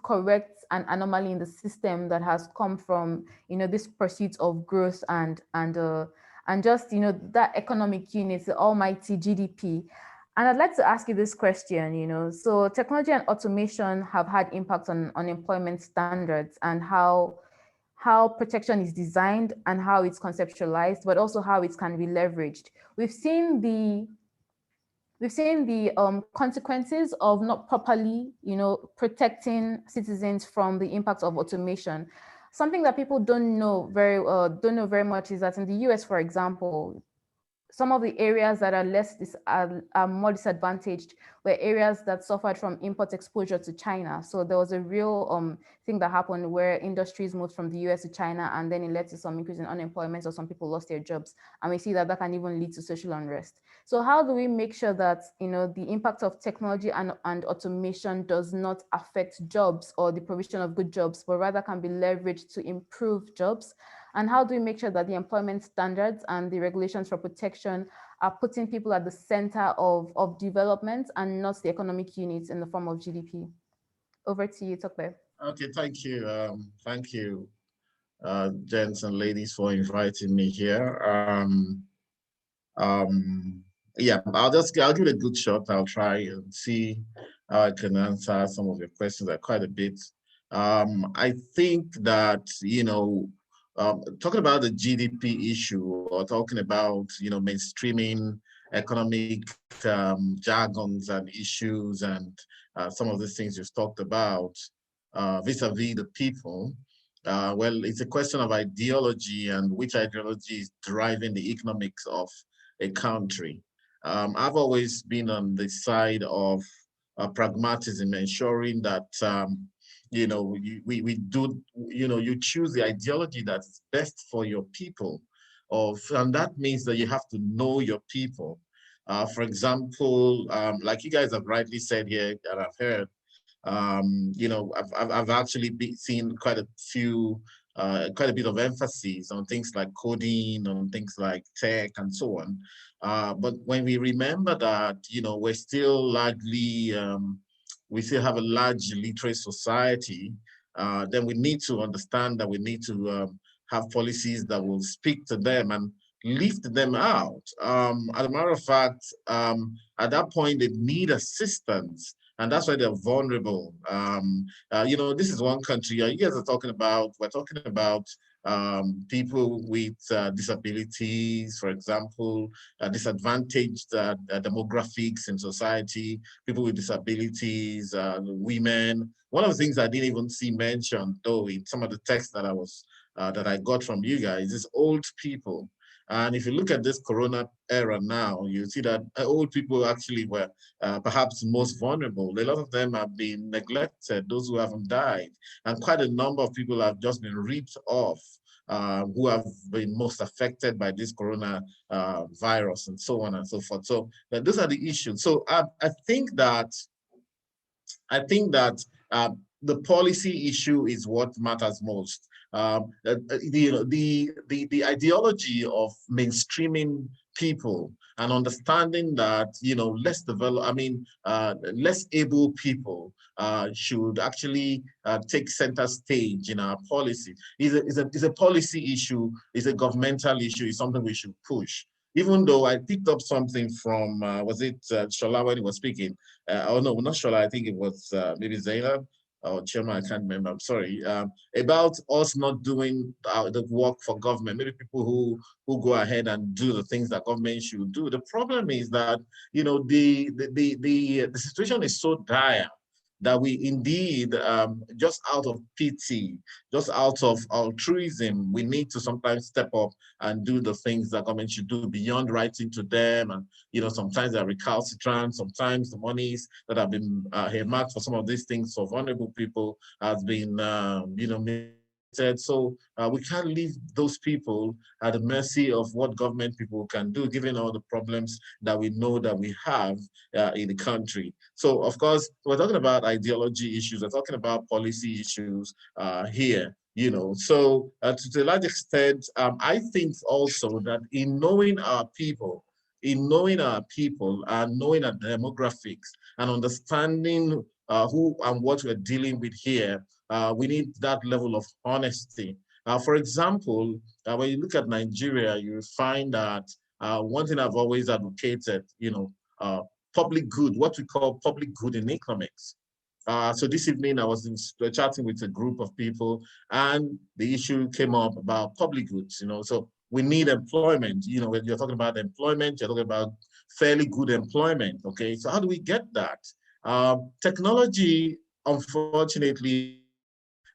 correct an anomaly in the system that has come from, this pursuit of growth and just, that economic unit, the almighty GDP. And I'd like to ask you this question, so technology and automation have had impact on unemployment standards and how protection is designed and how it's conceptualized, but also how it can be leveraged. We've seen the consequences of not properly, protecting citizens from the impact of automation. Something that people don't know very much is that in the US, for example, some of the areas that are more disadvantaged were areas that suffered from import exposure to China. So there was a real thing that happened where industries moved from the US to China, and then it led to some increase in unemployment, or some people lost their jobs. And we see that can even lead to social unrest. So how do we make sure that the impact of technology and automation does not affect jobs or the provision of good jobs, but rather can be leveraged to improve jobs? And how do we make sure that the employment standards and the regulations for protection are putting people at the center of development and not the economic units in the form of GDP? Over to you, Tope. Okay, thank you. Thank you, gents and ladies, for inviting me here. Yeah, I'll give it a good shot. I'll try and see how I can answer some of your questions. Quite a bit. I think that, talking about the GDP issue, or talking about, mainstreaming economic jargons and issues, and some of the things you've talked about vis-a-vis the people, well, it's a question of ideology and which ideology is driving the economics of a country. I've always been on the side of pragmatism, ensuring that you choose the ideology that's best for your people, and that means that you have to know your people. For example, like you guys have rightly said here, and I've heard, I've actually seen quite a bit of emphasis on things like coding, on things like tech, and so on. But when we remember that, we're still largely, we still have a large literate society, then we need to understand that we need to have policies that will speak to them and lift them out. As a matter of fact, at that point, they need assistance. And that's why they're vulnerable. This is one country. You guys are talking about, we're talking about people with disabilities, for example, disadvantaged demographics in society, people with disabilities, women. One of the things I didn't even see mentioned, though, in some of the text that I got from you guys, is old people. And if you look at this Corona era now, you see that old people actually were perhaps most vulnerable. A lot of them have been neglected, those who haven't died. And quite a number of people have just been ripped off, who have been most affected by this Corona virus, and so on and so forth. So those are the issues. So I think that the policy issue is what matters most. The ideology of mainstreaming people and understanding that less able people should actually take center stage in our policy. Is a policy issue, is a governmental issue, is something we should push. Even though I picked up something from, was it Shola when he was speaking? Oh no, not Shola, I think it was maybe Zainab or Chioma, I can't remember, I'm sorry, about us not doing the work for government, maybe people who go ahead and do the things that government should do. The problem is that, the situation is so dire that we indeed, just out of pity, just out of altruism, we need to sometimes step up and do the things that government should do beyond writing to them. And, sometimes they're recalcitrant, sometimes the monies that have been earmarked for some of these things for vulnerable people has been, so we can't leave those people at the mercy of what government people can do, given all the problems that we know that we have in the country. So, of course, we're talking about ideology issues, we're talking about policy issues here. So to a large extent, I think also that in knowing our people and knowing our demographics and understanding who and what we're dealing with here, we need that level of honesty. For example, when you look at Nigeria, you find that one thing I've always advocated, public good, what we call public good in economics. So this evening I was chatting with a group of people, and the issue came up about public goods. So we need employment. When you're talking about employment, you're talking about fairly good employment. Okay, so how do we get that? Technology, unfortunately,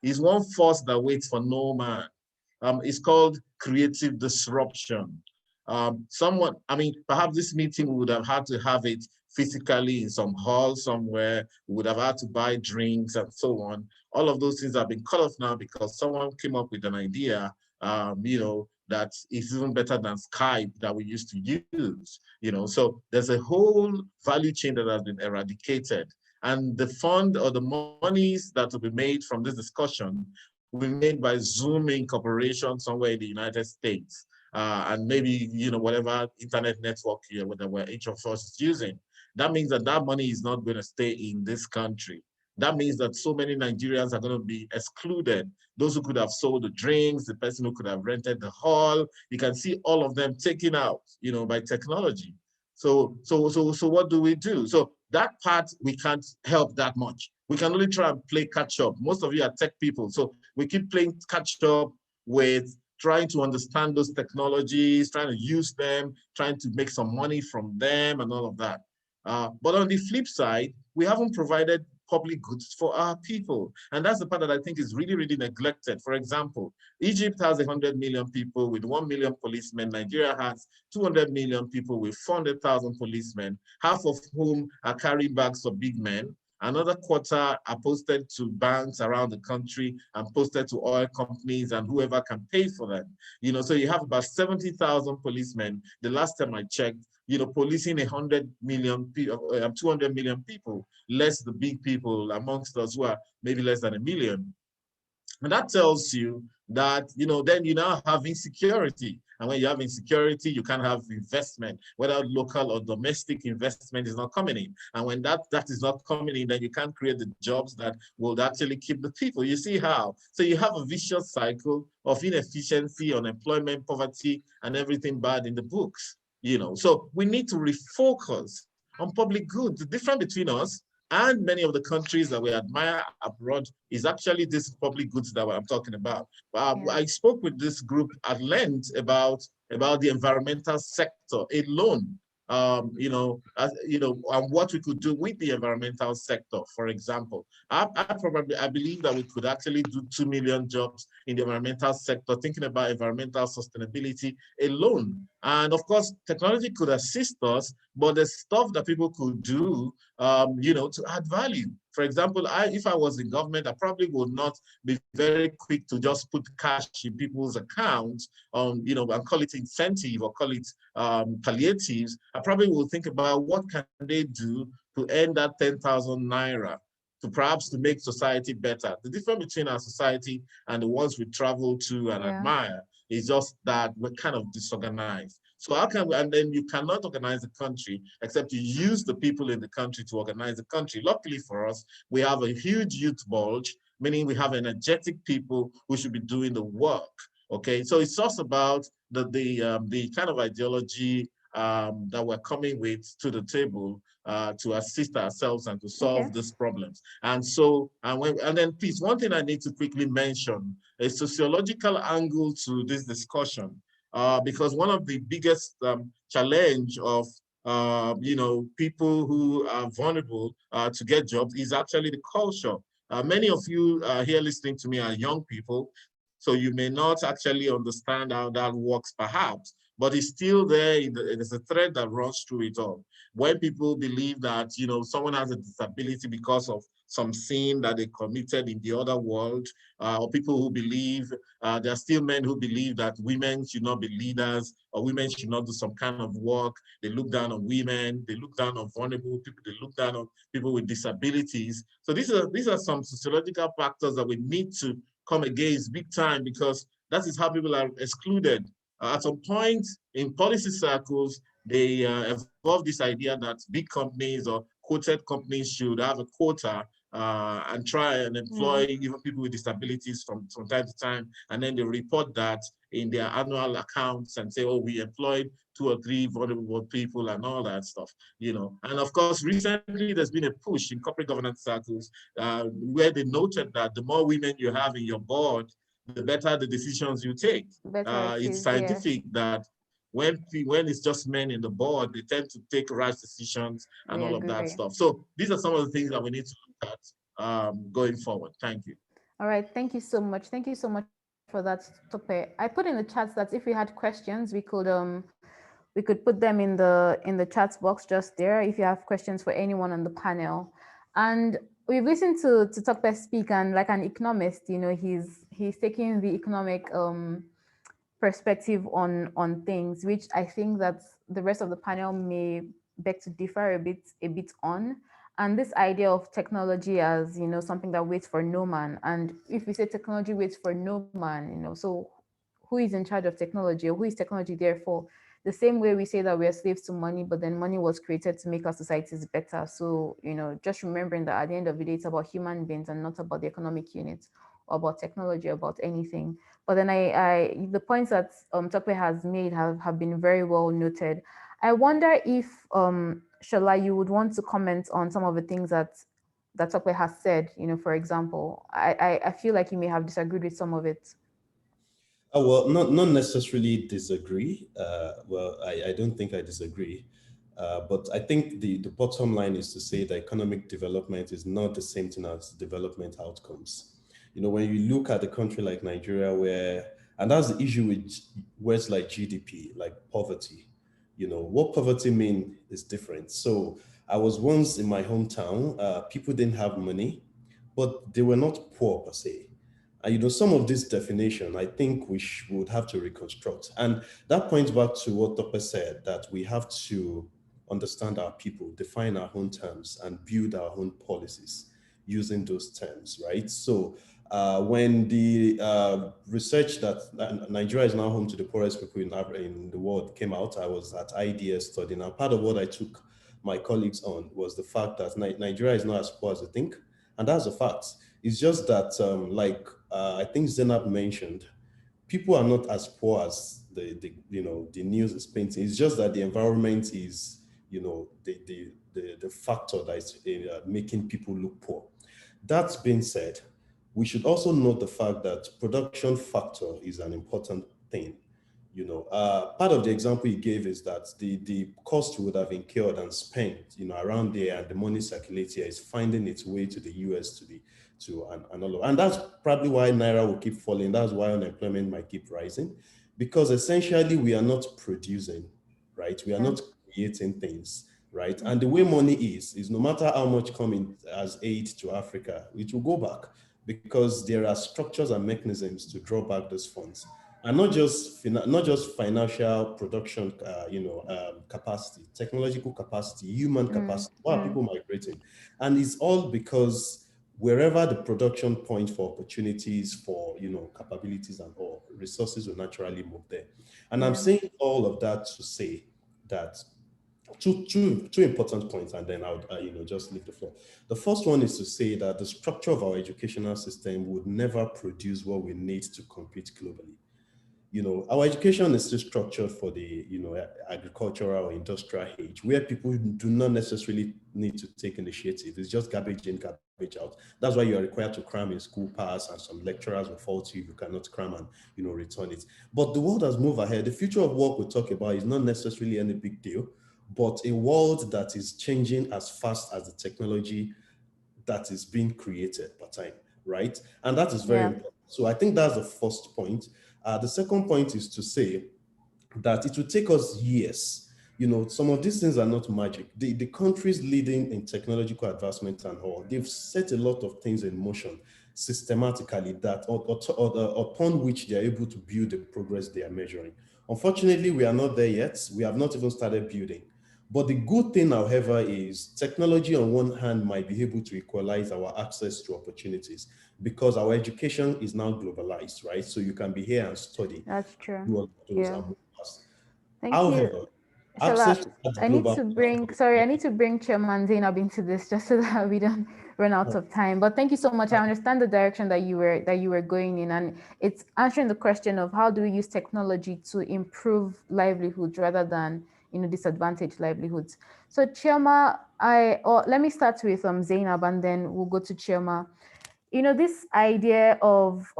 is one force that waits for no man. It's called creative disruption. Perhaps this meeting we would have had to have it physically in some hall somewhere. We would have had to buy drinks and so on. All of those things have been cut off now because someone came up with an idea, that is even better than Skype that we used to use. So there's a whole value chain that has been eradicated. And the fund or the monies that will be made from this discussion will be made by Zoom Incorporation somewhere in the United States. And maybe, whatever internet network here, whatever each of us is using. That means that money is not going to stay in this country. That means that so many Nigerians are going to be excluded. Those who could have sold the drinks, the person who could have rented the hall, you can see all of them taken out, by technology. So what do we do? So that part, we can't help that much. We can only try and play catch up. Most of you are tech people. So we keep playing catch up with trying to understand those technologies, trying to use them, trying to make some money from them and all of that. But on the flip side, we haven't provided public goods for our people. And that's the part that I think is really, really neglected. For example, Egypt has 100 million people with 1 million policemen. Nigeria has 200 million people with 400,000 policemen, half of whom are carrying bags of big men. Another quarter are posted to banks around the country and posted to oil companies and whoever can pay for them. So you have about 70,000 policemen. The last time I checked, policing 100 million people, 200 million people, less the big people amongst us who are maybe less than 1 million. And that tells you that, then you now have insecurity. And when you have insecurity, you can't have investment, whether local or domestic investment is not coming in. And when that is not coming in, then you can't create the jobs that will actually keep the people. You see how? So you have a vicious cycle of inefficiency, unemployment, poverty, and everything bad in the books. So we need to refocus on public goods. The difference between us and many of the countries that we admire abroad is actually this public goods that I'm talking about. I spoke with this group at length about the environmental sector alone. And what we could do with the environmental sector, for example. I believe that we could actually do 2 million jobs in the environmental sector, thinking about environmental sustainability alone. And of course, technology could assist us, but the stuff that people could do, to add value. For example, if I was in government, I probably would not be very quick to just put cash in people's accounts, and call it incentive or call it palliatives. I probably will think about what can they do to earn that 10,000 naira to perhaps to make society better. The difference between our society and the ones we travel to and admire is just that we're kind of disorganized. So how can we, and then you cannot organize the country except you use the people in the country to organize the country. Luckily for us, we have a huge youth bulge, meaning we have energetic people who should be doing the work. Okay, so it's just about the kind of ideology that we're coming with to the table to assist ourselves and to solve these problems. And so, and then please, one thing I need to quickly mention, a sociological angle to this discussion. Because one of the biggest challenge of people who are vulnerable to get jobs is actually the culture. Many of you here listening to me are young people, so you may not actually understand how that works perhaps, but it's still there. There's a thread that runs through it all. When people believe that someone has a disability because of some sin that they committed in the other world, or people who believe, there are still men who believe that women should not be leaders, or women should not do some kind of work. They look down on women, they look down on vulnerable people, they look down on people with disabilities. So these are some sociological factors that we need to come against big time, because that is how people are excluded. At some point in policy circles, they evolved this idea that big companies or quoted companies should have a quota and try and employ even people with disabilities from time to time, and then they report that in their annual accounts and say, oh, we employed 2 or 3 vulnerable people and all that stuff, you know. And of course, recently there's been a push in corporate governance circles where they noted that the more women you have in your board, the better the decisions you take. It's scientific that when it's just men in the board, they tend to take rash decisions and all of that stuff. So these are some of the things that we need to look at going forward. Thank you. All right, thank you so much. Thank you so much for that, Tope. I put in the chat that if we had questions, we could put them in the chat box just there if you have questions for anyone on the panel. And we've listened to Tope speak, and like an economist, you know, he's taking the economic perspective on things, which I think that the rest of the panel may beg to differ a bit on. And this idea of technology as, you know, something that waits for no man. And if we say technology waits for no man, you know, so who is in charge of technology, or who is technology there for? The same way we say that we are slaves to money, but then money was created to make our societies better. So, you know, just remembering that at the end of the day, it's about human beings and not about the economic unit or about technology, about anything. But then the points that Tope has made have been very well noted. I wonder if Shola, you would want to comment on some of the things that Tope has said. You know, for example, I feel like you may have disagreed with some of it. Oh, well, not necessarily disagree. I don't think I disagree. But I think the bottom line is to say that economic development is not the same thing as development outcomes. You know, when you look at a country like Nigeria, and that's the issue with words like GDP, like poverty, you know, what poverty mean is different. So I was once in my hometown, people didn't have money, but they were not poor per se. And you know, some of this definition, I think we would have to reconstruct. And that points back to what Tope said, that we have to understand our people, define our own terms, and build our own policies using those terms, right? So when the research that Nigeria is now home to the poorest people in the world came out, I was at IDS studying. And part of what I took my colleagues on was the fact that Nigeria is not as poor as they think. And that's a fact. It's just that, I think Zainab mentioned, people are not as poor as the news is painting. It's just that the environment is, you know, the factor that is making people look poor. That being said, we should also note the fact that production factor is an important thing. You know, part of the example he gave is that the cost would have incurred and spent, you know, around there, and the money circulates here is finding its way to the US and all of, and that's probably why Naira will keep falling. That's why unemployment might keep rising, because essentially we are not producing, right? We are not creating things, right? And the way money is no matter how much coming as aid to Africa, it will go back, because there are structures and mechanisms to draw back those funds. And not just financial production, capacity, technological capacity, human capacity. Why are people migrating? And it's all because wherever the production point for opportunities, for, you know, capabilities and all, resources will naturally move there. And I'm saying all of that to say that two important points, and then I'll just leave the floor. The first one is to say that the structure of our educational system would never produce what we need to compete globally. You know, our education is still structured for the, you know, agricultural or industrial age, where people do not necessarily need to take initiative. It's just garbage in, garbage out. That's why you are required to cram in school pass, and some lecturers will fault you if you cannot cram and, you know, return it. But the world has moved ahead. The future of work we talk about is not necessarily any big deal, but a world that is changing as fast as the technology that is being created per time, right? And that is very important. So I think that's the first point. The second point is to say that it will take us years. You know, some of these things are not magic. The countries leading in technological advancement and all, they've set a lot of things in motion systematically that upon which they're able to build the progress they are measuring. Unfortunately, we are not there yet. We have not even started building. But the good thing, however, is technology on one hand might be able to equalize our access to opportunities, because our education is now globalized, right? So you can be here and study. That's true. Thank However, access Shala, to that I need global to bring, platform. sorry, I need to bring Chioma and Zainab into this just so that we don't run out of time. But thank you so much. I understand the direction that you were going in, and it's answering the question of how do we use technology to improve livelihoods rather than disadvantage livelihoods. So Chioma, let me start with Zainab, and then we'll go to Chioma. This idea of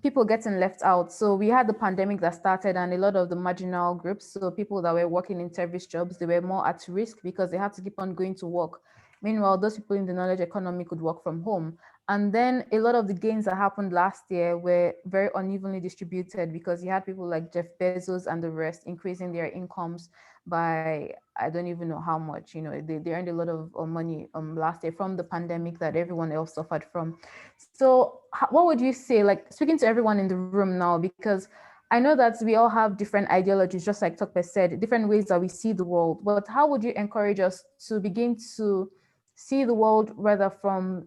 people getting left out. So we had the pandemic that started, and a lot of the marginal groups, so people that were working in service jobs, they were more at risk because they had to keep on going to work. Meanwhile, those people in the knowledge economy could work from home. And then a lot of the gains that happened last year were very unevenly distributed because you had people like Jeff Bezos and the rest increasing their incomes by, I don't even know how much. They earned a lot of money last year from the pandemic that everyone else suffered from. So what would you say, like speaking to everyone in the room now, because I know that we all have different ideologies, just like Tope said, different ways that we see the world, but how would you encourage us to begin to see the world rather from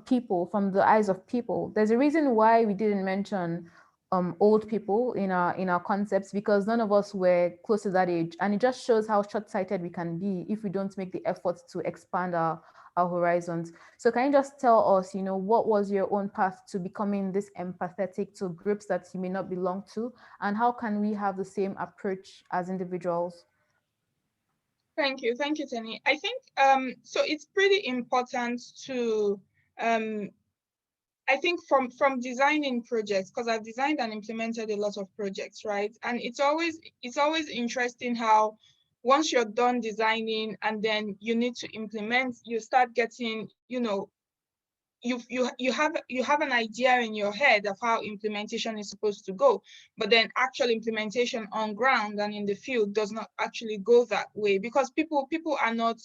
people, from the eyes of people? There's a reason why we didn't mention old people in our concepts, because none of us were close to that age, and it just shows how short-sighted we can be if we don't make the effort to expand our horizons. So can you just tell us, what was your own path to becoming this empathetic to groups that you may not belong to, and how can we have the same approach as individuals? Thank you, Tenny. I think so. It's pretty important to I think from designing projects, because I've designed and implemented a lot of projects, right? And it's always interesting how once you're done designing and then you need to implement, you start getting, you have an idea in your head of how implementation is supposed to go, but then actual implementation on ground and in the field does not actually go that way, because people are not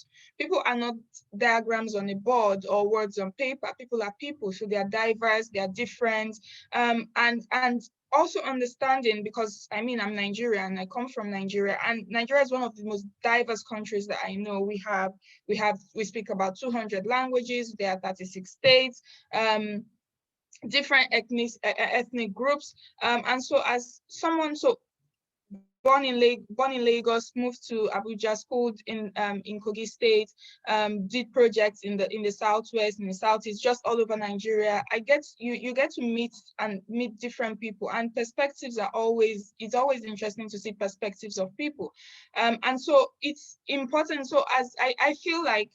diagrams on a board or words on paper. People are people, so they are diverse, they are different, and also understanding, because I'm Nigerian, I come from Nigeria, and Nigeria is one of the most diverse countries that I know. We speak about 200 languages, there are 36 states, different ethnic groups, and so as someone born in Lagos, moved to Abuja, schooled in Kogi State, did projects in the Southwest, in the Southeast, just all over Nigeria. You get to meet different people, and perspectives it's always interesting to see perspectives of people, and so it's important. So as I feel like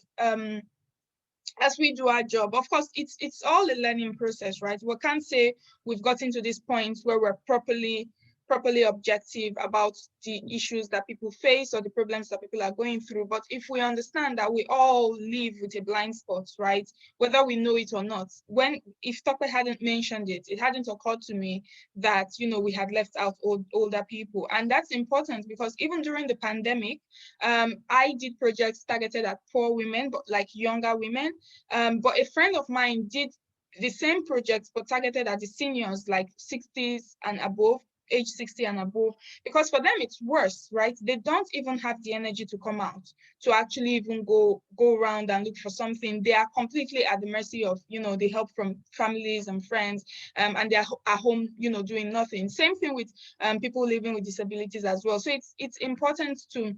as we do our job, of course, it's all a learning process, right? We can't say we've gotten to this point where we're properly objective about the issues that people face or the problems that people are going through. But if we understand that we all live with a blind spot, right, whether we know it or not, if Tope hadn't mentioned it, it hadn't occurred to me that, we had left out older people. And that's important because even during the pandemic, I did projects targeted at poor women, but like younger women. But a friend of mine did the same project, but targeted at the seniors, like 60s and above, age 60 and above, because for them it's worse, right? They don't even have the energy to come out to actually even go around and look for something. They are completely at the mercy of the help from families and friends, and they're at home doing nothing. Same thing with people living with disabilities as well. So it's important to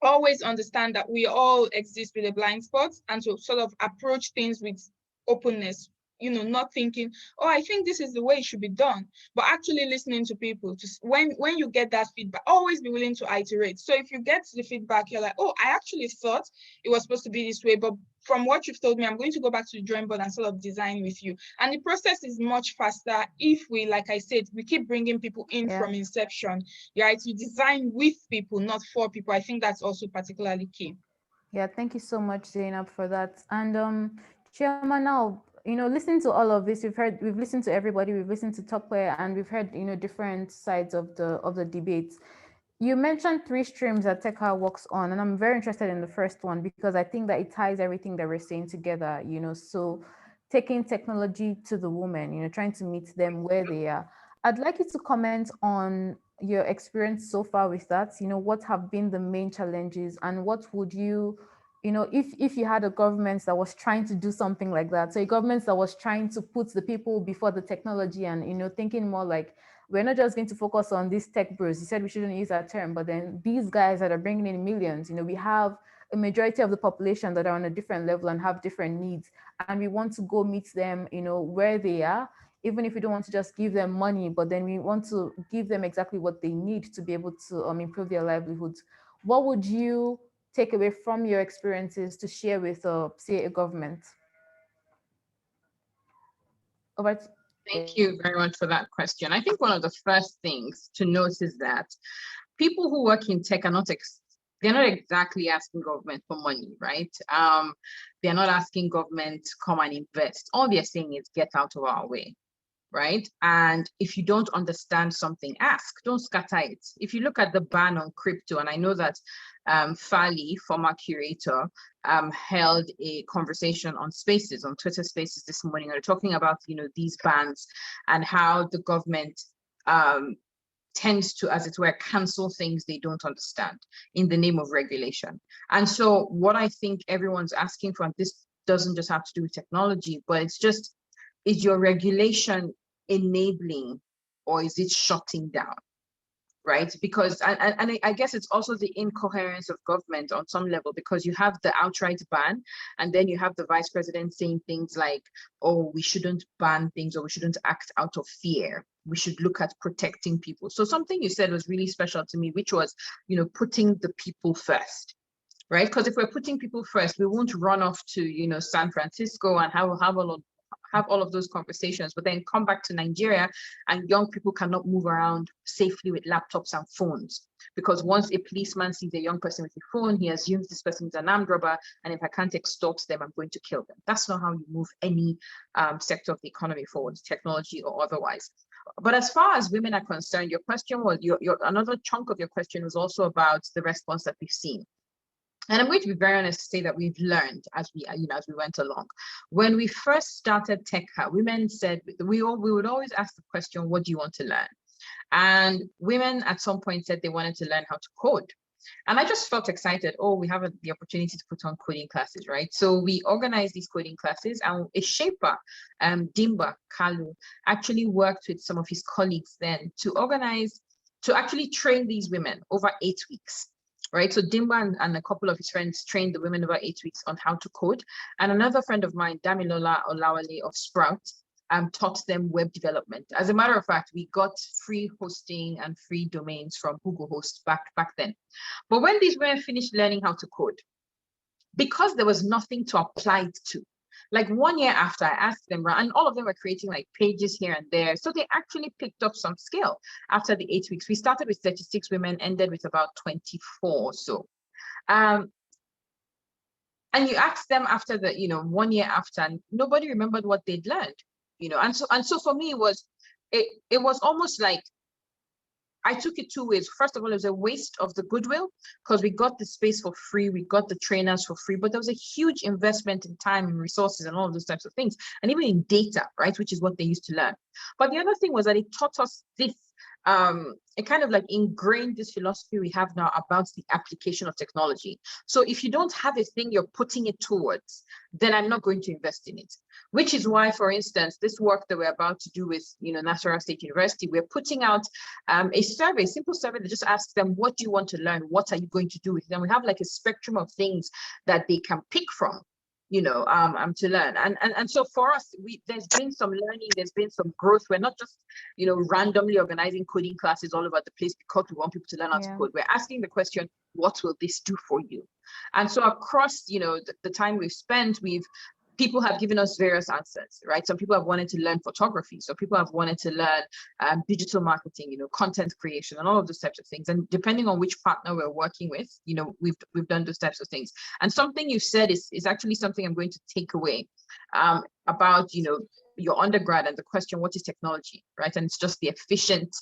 always understand that we all exist with a blind spot, and to sort of approach things with openness, not thinking, oh, I think this is the way it should be done, but actually listening to people. When you get that feedback, always be willing to iterate. So if you get the feedback, you're like, oh, I actually thought it was supposed to be this way, but from what you've told me, I'm going to go back to the drawing board and sort of design with you. And the process is much faster if we, like I said, we keep bringing people in from inception, right? You design with people, not for people. I think that's also particularly key. Yeah, thank you so much, Zainab, for that. And Chioma, now, listening to all of this, we've listened to everybody, we've listened to Tope, and we've heard, different sides of the debates. You mentioned 3 streams that TechHerNG works on, and I'm very interested in the first one because I think that it ties everything that we're saying together, so taking technology to the women, trying to meet them where they are. I'd like you to comment on your experience so far with that. What have been the main challenges, and what would you, if you had a government that was trying to do something like that, so a government that was trying to put the people before the technology and, thinking more like we're not just going to focus on these tech bros. You said we shouldn't use that term, but then these guys that are bringing in millions, we have a majority of the population that are on a different level and have different needs. And we want to go meet them, where they are, even if we don't want to just give them money, but then we want to give them exactly what they need to be able to improve their livelihoods. What would you take away from your experiences to share with, say, a government? Over to Thank you very much for that question. I think one of the first things to note is that people who work in tech are they're not exactly asking government for money, right? They're not asking government to come and invest. All they're saying is get out of our way, right? And if you don't understand something, ask, don't scatter it. If you look at the ban on crypto, and I know that Fali, former curator, held a conversation on Spaces, on Twitter Spaces this morning, and talking about, these bans and how the government tends to, as it were, cancel things they don't understand in the name of regulation. And so what I think everyone's asking for, and this doesn't just have to do with technology, but it's just, is your regulation enabling or is it shutting down, right? Because, and I guess it's also the incoherence of government on some level, because you have the outright ban, and then you have the vice president saying things like, oh, we shouldn't ban things, or we shouldn't act out of fear. We should look at protecting people. So something you said was really special to me, which was, putting the people first, right? Because if we're putting people first, we won't run off to, San Francisco and have all of those conversations, but then come back to Nigeria and young people cannot move around safely with laptops and phones. Because once a policeman sees a young person with a phone, he assumes this person is an armed robber, and if I can't extort them, I'm going to kill them. That's not how you move any sector of the economy forward, technology or otherwise. But as far as women are concerned, your question was, another chunk of your question was also about the response that we've seen. And I'm going to be very honest to say that we've learned as we went along. When we first started TechHer, women said, we would always ask the question, what do you want to learn? And women at some point said they wanted to learn how to code. And I just felt excited. Oh, we have the opportunity to put on coding classes, right? So we organized these coding classes, and a shaper, Dimba Kalu, actually worked with some of his colleagues then to actually train these women over 8 weeks. Right, so Dimba and a couple of his friends trained the women over 8 weeks on how to code. And another friend of mine, Damilola Olawale of Sprout, taught them web development. As a matter of fact, we got free hosting and free domains from Google Host back then. But when these women finished learning how to code, because there was nothing to apply it to, like 1 year after, I asked them, and all of them were creating like pages here and there. So they actually picked up some skill after the 8 weeks. We started with 36 women, ended with about 24 or so. And you asked them after the, 1 year after, and nobody remembered what they'd learned, and so for me, it was almost like, I took it two ways. First of all, it was a waste of the goodwill, because we got the space for free, we got the trainers for free, but there was a huge investment in time and resources and all of those types of things, and even in data, right, which is what they used to learn. But the other thing was that it taught us this, it kind of like ingrained this philosophy we have now about the application of technology. So if you don't have a thing you're putting it towards, then I'm not going to invest in it. Which is why, for instance, this work that we're about to do with, Nasarawa State University, we're putting out a survey, simple survey that just asks them, what do you want to learn? What are you going to do with it? And we have like a spectrum of things that they can pick from, to learn. And so for us, there's been some learning, there's been some growth. We're not just, randomly organizing coding classes all over the place because we want people to learn how to code. We're asking the question, what will this do for you? And so across, the time we've spent, people have given us various answers, right? Some people have wanted to learn photography. So people have wanted to learn digital marketing, content creation, and all of those types of things. And depending on which partner we're working with, we've done those types of things. And something you've said is actually something I'm going to take away about, your undergrad and the question, what is technology, right? And it's just the efficient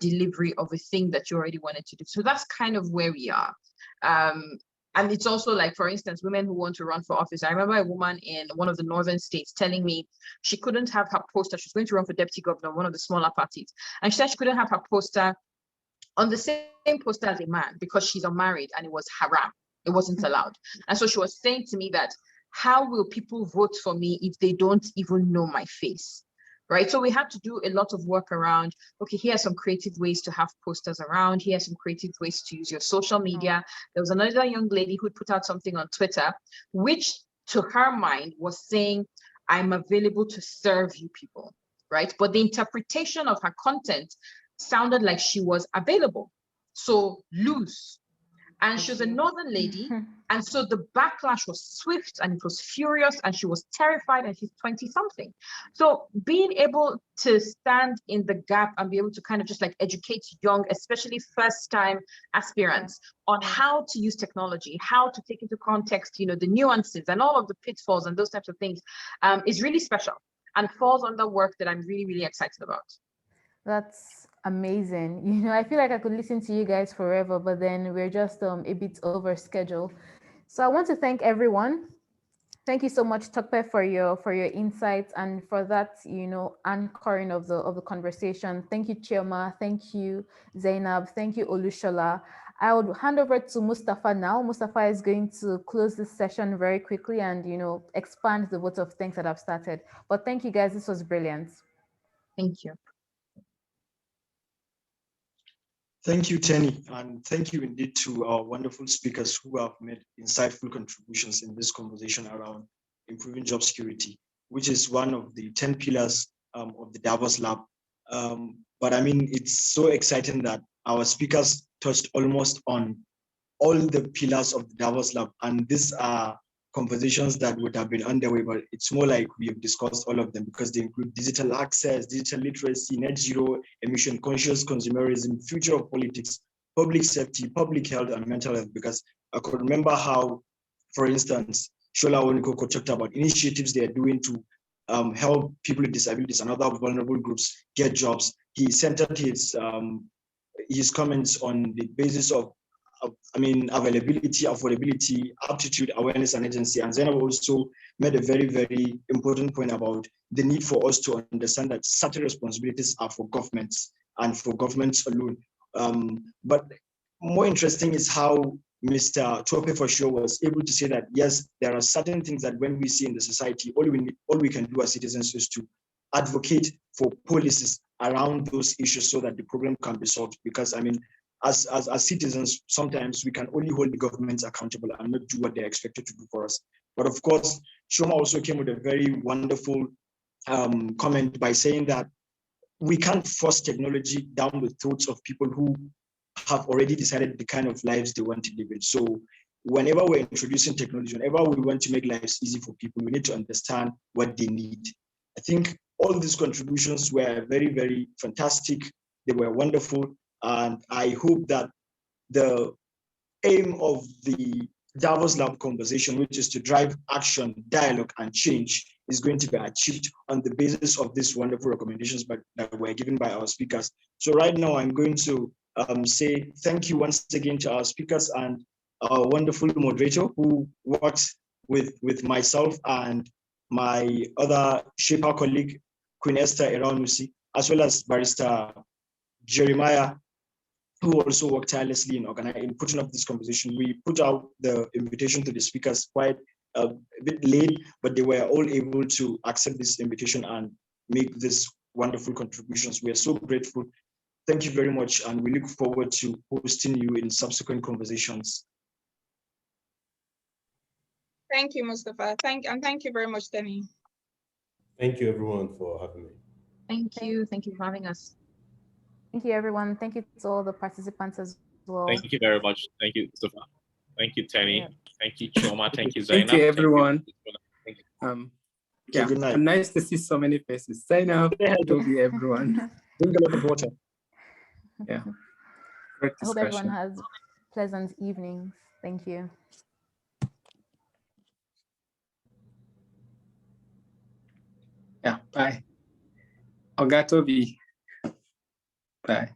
delivery of a thing that you already wanted to do. So that's kind of where we are. And it's also like, for instance, women who want to run for office. I remember a woman in one of the northern states telling me she couldn't have her poster. She was going to run for deputy governor, one of the smaller parties. And she said she couldn't have her poster on the same poster as a man because she's unmarried, and it was haram. It wasn't allowed. And so she was saying to me that, how will people vote for me if they don't even know my face? right? So we had to do a lot of work around, okay, here are some creative ways to have posters around, here are some creative ways to use your social media. There was another young lady who put out something on Twitter, which to her mind was saying, I'm available to serve you people, right? But the interpretation of her content sounded like she was available. So lose. And she was a northern lady. And so the backlash was swift and it was furious and she was terrified and she's 20 something. So being able to stand in the gap and be able to kind of just like educate young, especially first time aspirants on how to use technology, how to take into context, you know, the nuances and all of the pitfalls and those types of things is really special and falls under work that I'm really, really excited about. That's amazing. You know, I feel like I could listen to you guys forever, but then we're just a bit over schedule. So I want to thank everyone. Thank you so much, Tope, for your insights and for that, you know, anchoring of the conversation. Thank you, Chioma. Thank you, Zainab. Thank you, Olusola. I would hand over to Mustafa now. Mustafa is going to close this session very quickly and, you know, expand the vote of thanks that I've started. But thank you, guys. This was brilliant. Thank you. Thank you, Tenny, and thank you indeed to our wonderful speakers who have made insightful contributions in this conversation around improving job security, which is one of the 10 pillars of the Davos Lab. But I mean, it's so exciting that our speakers touched almost on all the pillars of the Davos Lab, and these are conversations that would have been underway, but it's more like we have discussed all of them because they include digital access, digital literacy, net zero, emission conscious consumerism, future of politics, public safety, public health, and mental health. Because I could remember how, for instance, Owonikoko talked about initiatives they are doing to help people with disabilities and other vulnerable groups get jobs. He centered his comments on the basis of availability, affordability, aptitude, awareness, and agency. And Zainab also made a very, very important point about the need for us to understand that certain responsibilities are for governments and for governments alone. But more interesting is how Mr. Tope for sure was able to say that, yes, there are certain things that when we see in the society, all we can do as citizens is to advocate for policies around those issues so that the problem can be solved. Because I mean, as citizens, sometimes we can only hold the governments accountable and not do what they're expected to do for us. But of course, Chioma also came with a very wonderful comment by saying that we can't force technology down the throats of people who have already decided the kind of lives they want to live in. So whenever we're introducing technology, whenever we want to make lives easy for people, we need to understand what they need. I think all these contributions were very, very fantastic. They were wonderful. And I hope that the aim of the Davos Lab conversation, which is to drive action, dialogue, and change, is going to be achieved on the basis of these wonderful recommendations that were given by our speakers. So right now, I'm going to say thank you once again to our speakers and our wonderful moderator who works with myself and my other Shaper colleague, Queen Esther Eranusi, as well as Barrister Jeremiah, who also worked tirelessly in putting up this conversation. We put out the invitation to the speakers quite a bit late, but they were all able to accept this invitation and make these wonderful contributions. We are so grateful. Thank you very much, and we look forward to hosting you in subsequent conversations. Thank you, Mustafa. Thank you very much, Tenny. Thank you, everyone, for having me. Thank you. Thank you for having us. Thank you, everyone. Thank you to all the participants as well. Thank you very much. Thank you, Mustafa. Thank you, Tenny. Yeah. Thank you, Chioma. Thank you, Zainab. Thank you, everyone. Thank you. Yeah, good night. Nice to see so many faces. Zainab, Tope, everyone. Drink a lot of water. Yeah. Great I hope everyone discussion. has pleasant evenings. Thank you. Yeah, bye. Oga Tope. Bye.